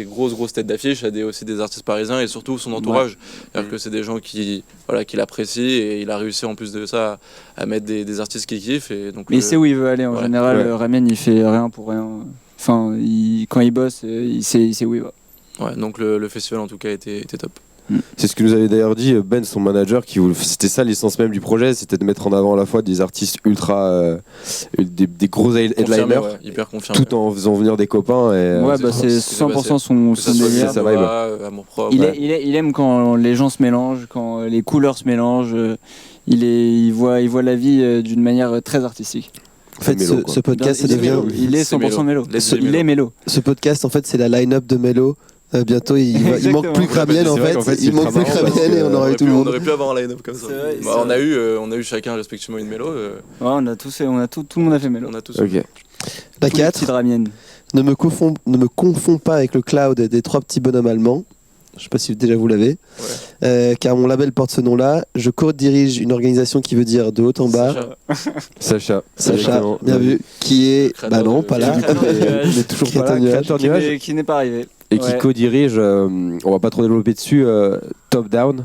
grosses têtes d'affiche à aussi des artistes parisiens et surtout son entourage. C'est-à-dire que c'est des gens qui l'apprécient et il a réussi en plus de ça à mettre des artistes qui kiffent. Et donc, Mais il sait où il veut aller en Ouais. général. Ouais. Ramien, il fait rien pour rien. Enfin, quand il bosse, il sait où il va. ouais, donc le festival en tout cas était top. C'est ce que nous avait d'ailleurs dit Ben, son manager, c'était ça l'essence même du projet, c'était de mettre en avant à la fois des artistes ultra, des gros headliners, hyper confirmé. tout en faisant venir des copains. Ouais, bah c'est 100% son délire. Ça vibe. Amour-propre. Il aime quand les gens se mélangent, quand les couleurs se mélangent. Il voit la vie d'une manière très artistique. En fait, Mélo, ce podcast, ça devient. Il est 100% mélo. Il est mélo. Ce podcast, en fait, c'est la line-up de Mélo. Bientôt, il manque plus que Rabiel, en fait. Il manque plus que Rabiel et on aurait eu tout le monde. On aurait pu avoir un line-up comme ça. On a eu chacun respectivement une mélo. Ouais, tout le monde a fait mélo. On a tous. Ok. La 4. Ne me confonds pas avec le cloud des 3 petits bonhommes allemands. Je sais pas si déjà vous l'avez. Ouais. Car mon label porte ce nom-là. Je co-dirige une organisation qui veut dire de haut en bas. Sacha, bien vu. Qui est. Bah non, pas là. Il est toujours pas là. Créateur de nuages. Qui n'est pas arrivé. Et qui co-dirige, on va pas trop développer dessus, Top Down.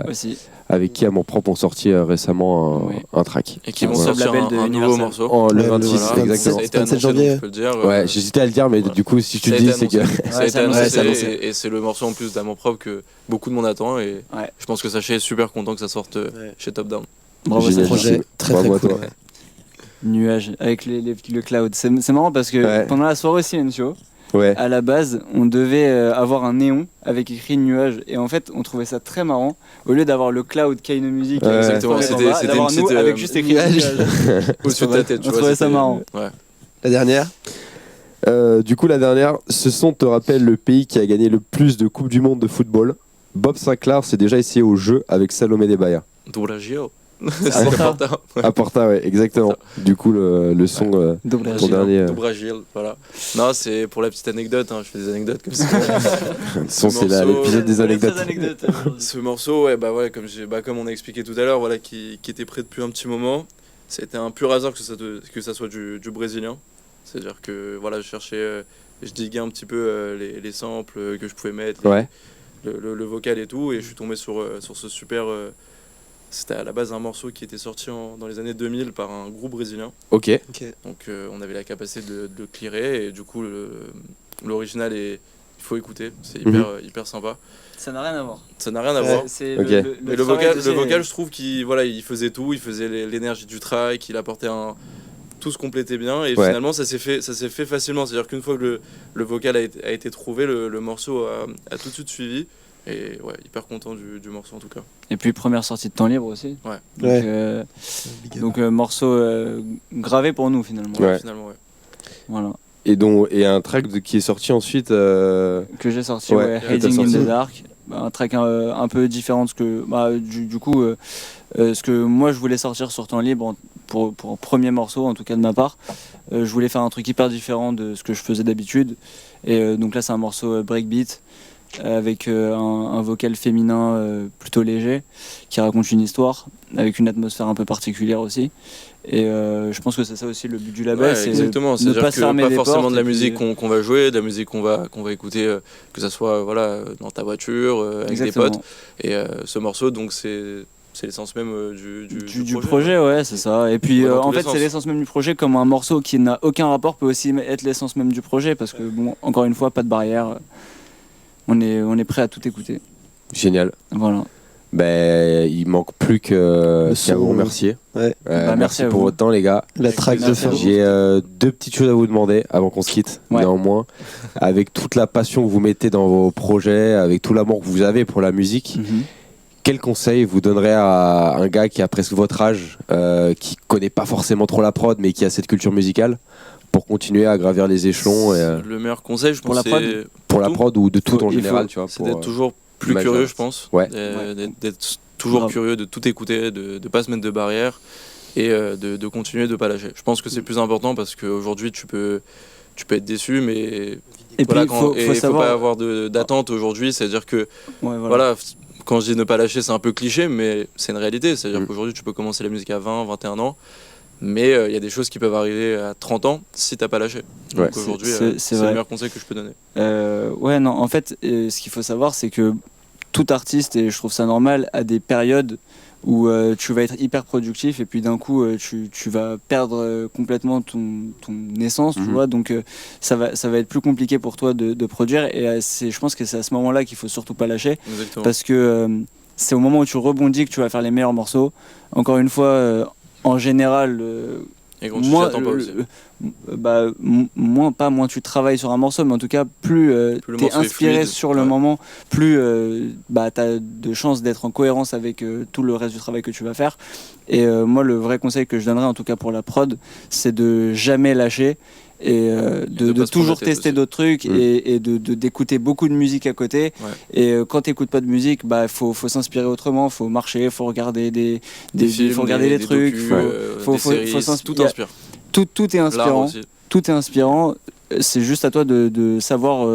Aussi. Avec qui Amour-Propre ont sorti récemment un track. Et qui vont sortir un nouveau morceau. Le 26, exactement. Ça a été annoncé, janvier. donc je peux le dire. Ouais, j'hésitais à le dire, mais du coup, si je te le dis, c'est que. Ça a été annoncé, et c'est le morceau en plus d'Amour-Propre que beaucoup de monde attend. Et je pense que Sacha est super content que ça sorte chez Top Down. Bravo, c'est un projet très très cool. Nuage avec le cloud. C'est marrant parce que pendant la soirée aussi, Encio, à la base, on devait avoir un néon avec écrit nuage. Et en fait, on trouvait ça très marrant. Au lieu d'avoir le cloud Kaino Music, exactement, c'était d'avoir une nous petite, avec juste écrit nuage. Au-dessus de ta tête. On trouvait ça marrant. Ouais. La dernière. Du coup, la dernière, ce son te rappelle le pays qui a gagné le plus de Coupes du Monde de football. Bob Sinclair s'est déjà essayé au jeu avec Salomé Debaya. Do Brasil. À Porta, ouais, exactement. Du coup, le son ton dernier. Do Brasil, voilà. Non, c'est pour la petite anecdote, je fais des anecdotes comme ça. Le son, c'est l'épisode des anecdotes. Ce morceau, comme on a expliqué tout à l'heure, voilà, qui était prêt depuis un petit moment. C'était un pur hasard que ça soit du brésilien. C'est-à-dire que voilà, je diguais un petit peu les samples que je pouvais mettre, le vocal et tout, et je suis tombé sur ce super. C'était à la base un morceau qui était sorti dans les années 2000 par un groupe brésilien. Ok. Donc on avait la capacité de le clearer, et du coup l'original il faut écouter, c'est hyper sympa. Ça n'a rien à voir. Ça n'a rien à voir. Mais le vocal, je trouve il faisait tout, il faisait l'énergie du track, il apportait tout se complétait bien, et finalement ça s'est fait facilement. C'est-à-dire qu'une fois que le vocal a été trouvé, le morceau a tout de suite suivi. Et hyper content du morceau en tout cas. Et puis première sortie de temps libre aussi. Donc morceau gravé pour nous finalement. Finalement. Voilà. Et un track qui est sorti ensuite. Que j'ai sorti, Hiding in the Dark. Un track un peu différent de ce que. Du coup, ce que moi je voulais sortir sur temps libre pour un premier morceau, en tout cas de ma part. Je voulais faire un truc hyper différent de ce que je faisais d'habitude. Et donc là, c'est un morceau breakbeat. Avec un vocal féminin plutôt léger qui raconte une histoire avec une atmosphère un peu particulière aussi, et je pense que c'est ça aussi le but du label, c'est exactement, ne pas se fermer les portes, forcément de la musique qu'on va jouer, de la musique qu'on va écouter, que ça soit dans ta voiture avec des potes, et ce morceau donc c'est l'essence même du projet, ouais, c'est ça. Et puis en fait, c'est l'essence même du projet, comme un morceau qui n'a aucun rapport peut aussi être l'essence même du projet, parce que bon, encore une fois, pas de barrière. On est prêt à tout écouter. Génial. Voilà. Il manque plus qu'à vous remercier. Merci pour votre temps, les gars. La track de fin. J'ai 2 petites choses à vous demander avant qu'on se quitte, néanmoins. Avec toute la passion que vous mettez dans vos projets, avec tout l'amour que vous avez pour la musique, quel conseil vous donnerez à un gars qui a presque votre âge, qui connaît pas forcément trop la prod, mais qui a cette culture musicale, pour continuer à gravir les échelons Le meilleur conseil, je pense, c'est pour la prod ou de tout en général, tu vois, c'est d'être toujours plus curieux, je pense. D'être toujours curieux, de tout écouter, de pas se mettre de barrières, et de continuer de pas lâcher. Je pense que c'est plus important, parce qu'aujourd'hui tu peux être déçu, mais il faut pas avoir d'attente aujourd'hui. C'est-à-dire que quand je dis ne pas lâcher, c'est un peu cliché, mais c'est une réalité. C'est-à-dire qu'aujourd'hui tu peux commencer la musique à 20, 21 ans. Mais il y a des choses qui peuvent arriver à 30 ans si t'as pas lâché. Donc aujourd'hui, c'est le meilleur conseil que je peux donner. En fait, ce qu'il faut savoir, c'est que tout artiste, et je trouve ça normal, a des périodes où tu vas être hyper productif et puis d'un coup tu vas perdre complètement ton essence, tu vois, donc ça va être plus compliqué pour toi de produire, et je pense que c'est à ce moment-là qu'il faut surtout pas lâcher. Exactement. Parce que c'est au moment où tu rebondis que tu vas faire les meilleurs morceaux. Encore une fois, en général, Et quand tu t'y attends pas aussi. moins tu travailles sur un morceau, mais en tout cas, plus le tu es morceau est inspiré fluide, sur le ouais. moment, plus tu as de chances d'être en cohérence avec tout le reste du travail que tu vas faire. Et moi, le vrai conseil que je donnerais, en tout cas pour la prod, c'est de jamais lâcher. Et de de pas se prendre la toujours tête tester aussi. d'autres trucs, et d'écouter beaucoup de musique à côté. Ouais. Et quand tu n'écoutes pas de musique, faut s'inspirer autrement, faut marcher, faut regarder des films, faut regarder des trucs, docus, faut des séries, s'inspirer. tout inspire. Tout est L'art inspirant. aussi. Tout est inspirant. C'est juste à toi de savoir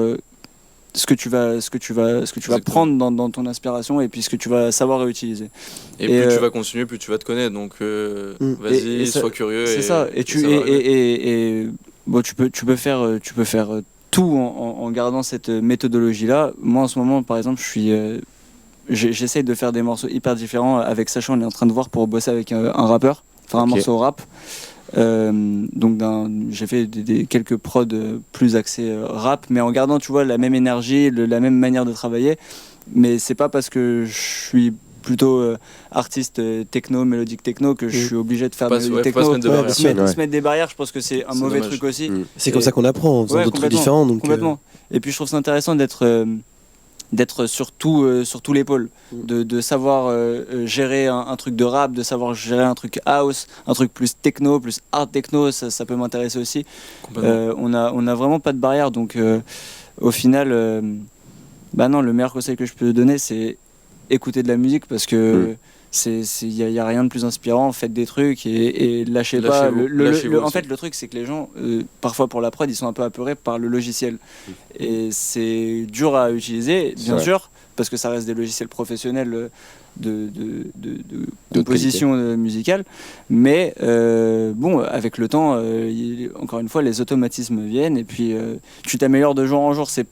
ce que tu vas Exactement. prendre dans ton inspiration, et puis ce que tu vas savoir réutiliser. Et Et, plus tu vas continuer, plus tu vas te connaître. Donc vas-y, et ça- sois curieux. C'est ça. Et bon, tu peux faire tout en gardant cette méthodologie-là. Moi, en ce moment, par exemple, j'essaye de faire des morceaux hyper différents. Avec Sacha, on est en train de voir pour bosser avec un rappeur, faire un Ok. morceau rap. Donc j'ai fait quelques prods plus axés rap, mais en gardant, tu vois, la même énergie, la même manière de travailler. Mais c'est pas parce que je suis plutôt artiste techno, mélodique techno, que je suis obligé de faire Pas- mélodique ouais, faut pas techno. se mettre de barrières. Se mettre- Ouais. se mettre des barrières, je pense que c'est un C'est mauvais dommage. truc aussi. C'est comme Et- ça qu'on apprend en faisant Ouais, d'autres trucs complètement, différents. Donc, complètement. Et puis je trouve ça intéressant d'être sur tout l'épaule, de savoir gérer un truc de rap, de savoir gérer un truc house, un truc plus techno, plus hard techno, ça peut m'intéresser aussi. Complètement. On a vraiment pas de barrière, donc au final, non, le meilleur conseil que je peux donner, c'est écouter de la musique, parce que il y a rien de plus inspirant. Faites des trucs et lâchez pas. Lâchez-vous. Lâchez-vous En aussi. fait, le truc, c'est que les gens, parfois pour la prod, ils sont un peu apeurés par le logiciel, et c'est dur à utiliser, bien vrai. sûr, parce que ça reste des logiciels professionnels de De composition musicale, mais bon, avec le temps, encore une fois, les automatismes viennent, et puis tu t'améliores de jour en jour. C'est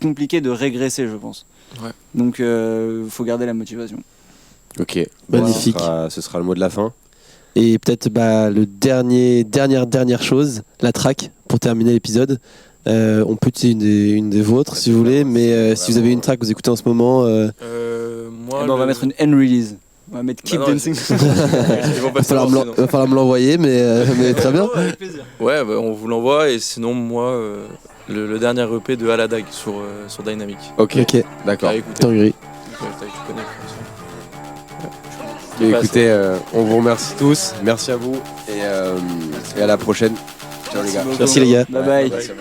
compliqué de régresser, je pense. Ouais. Donc faut garder la motivation. Ok. Magnifique. Ce sera le mot de la fin. Et peut-être le dernière chose, la track, pour terminer l'épisode. On peut utiliser une des vôtres si vous voulez, mais si vous avez une track que vous écoutez en ce moment, Moi, Eh ben, on va mettre une end release. On va mettre Keep non, Dancing. Ils vont pas savoir, sinon. va falloir me l'envoyer, mais très bien. Avec plaisir. Ouais, on vous l'envoie, et sinon, moi, le dernier EP de Aladag sur Dynamic. Ok. Ok, D'accord. À écouter. Tanguy. Tu connais, Et écoutez, on vous remercie tous. Merci à vous et à la prochaine. Ciao les gars. beaucoup. Merci les gars. Bye bye. Bye.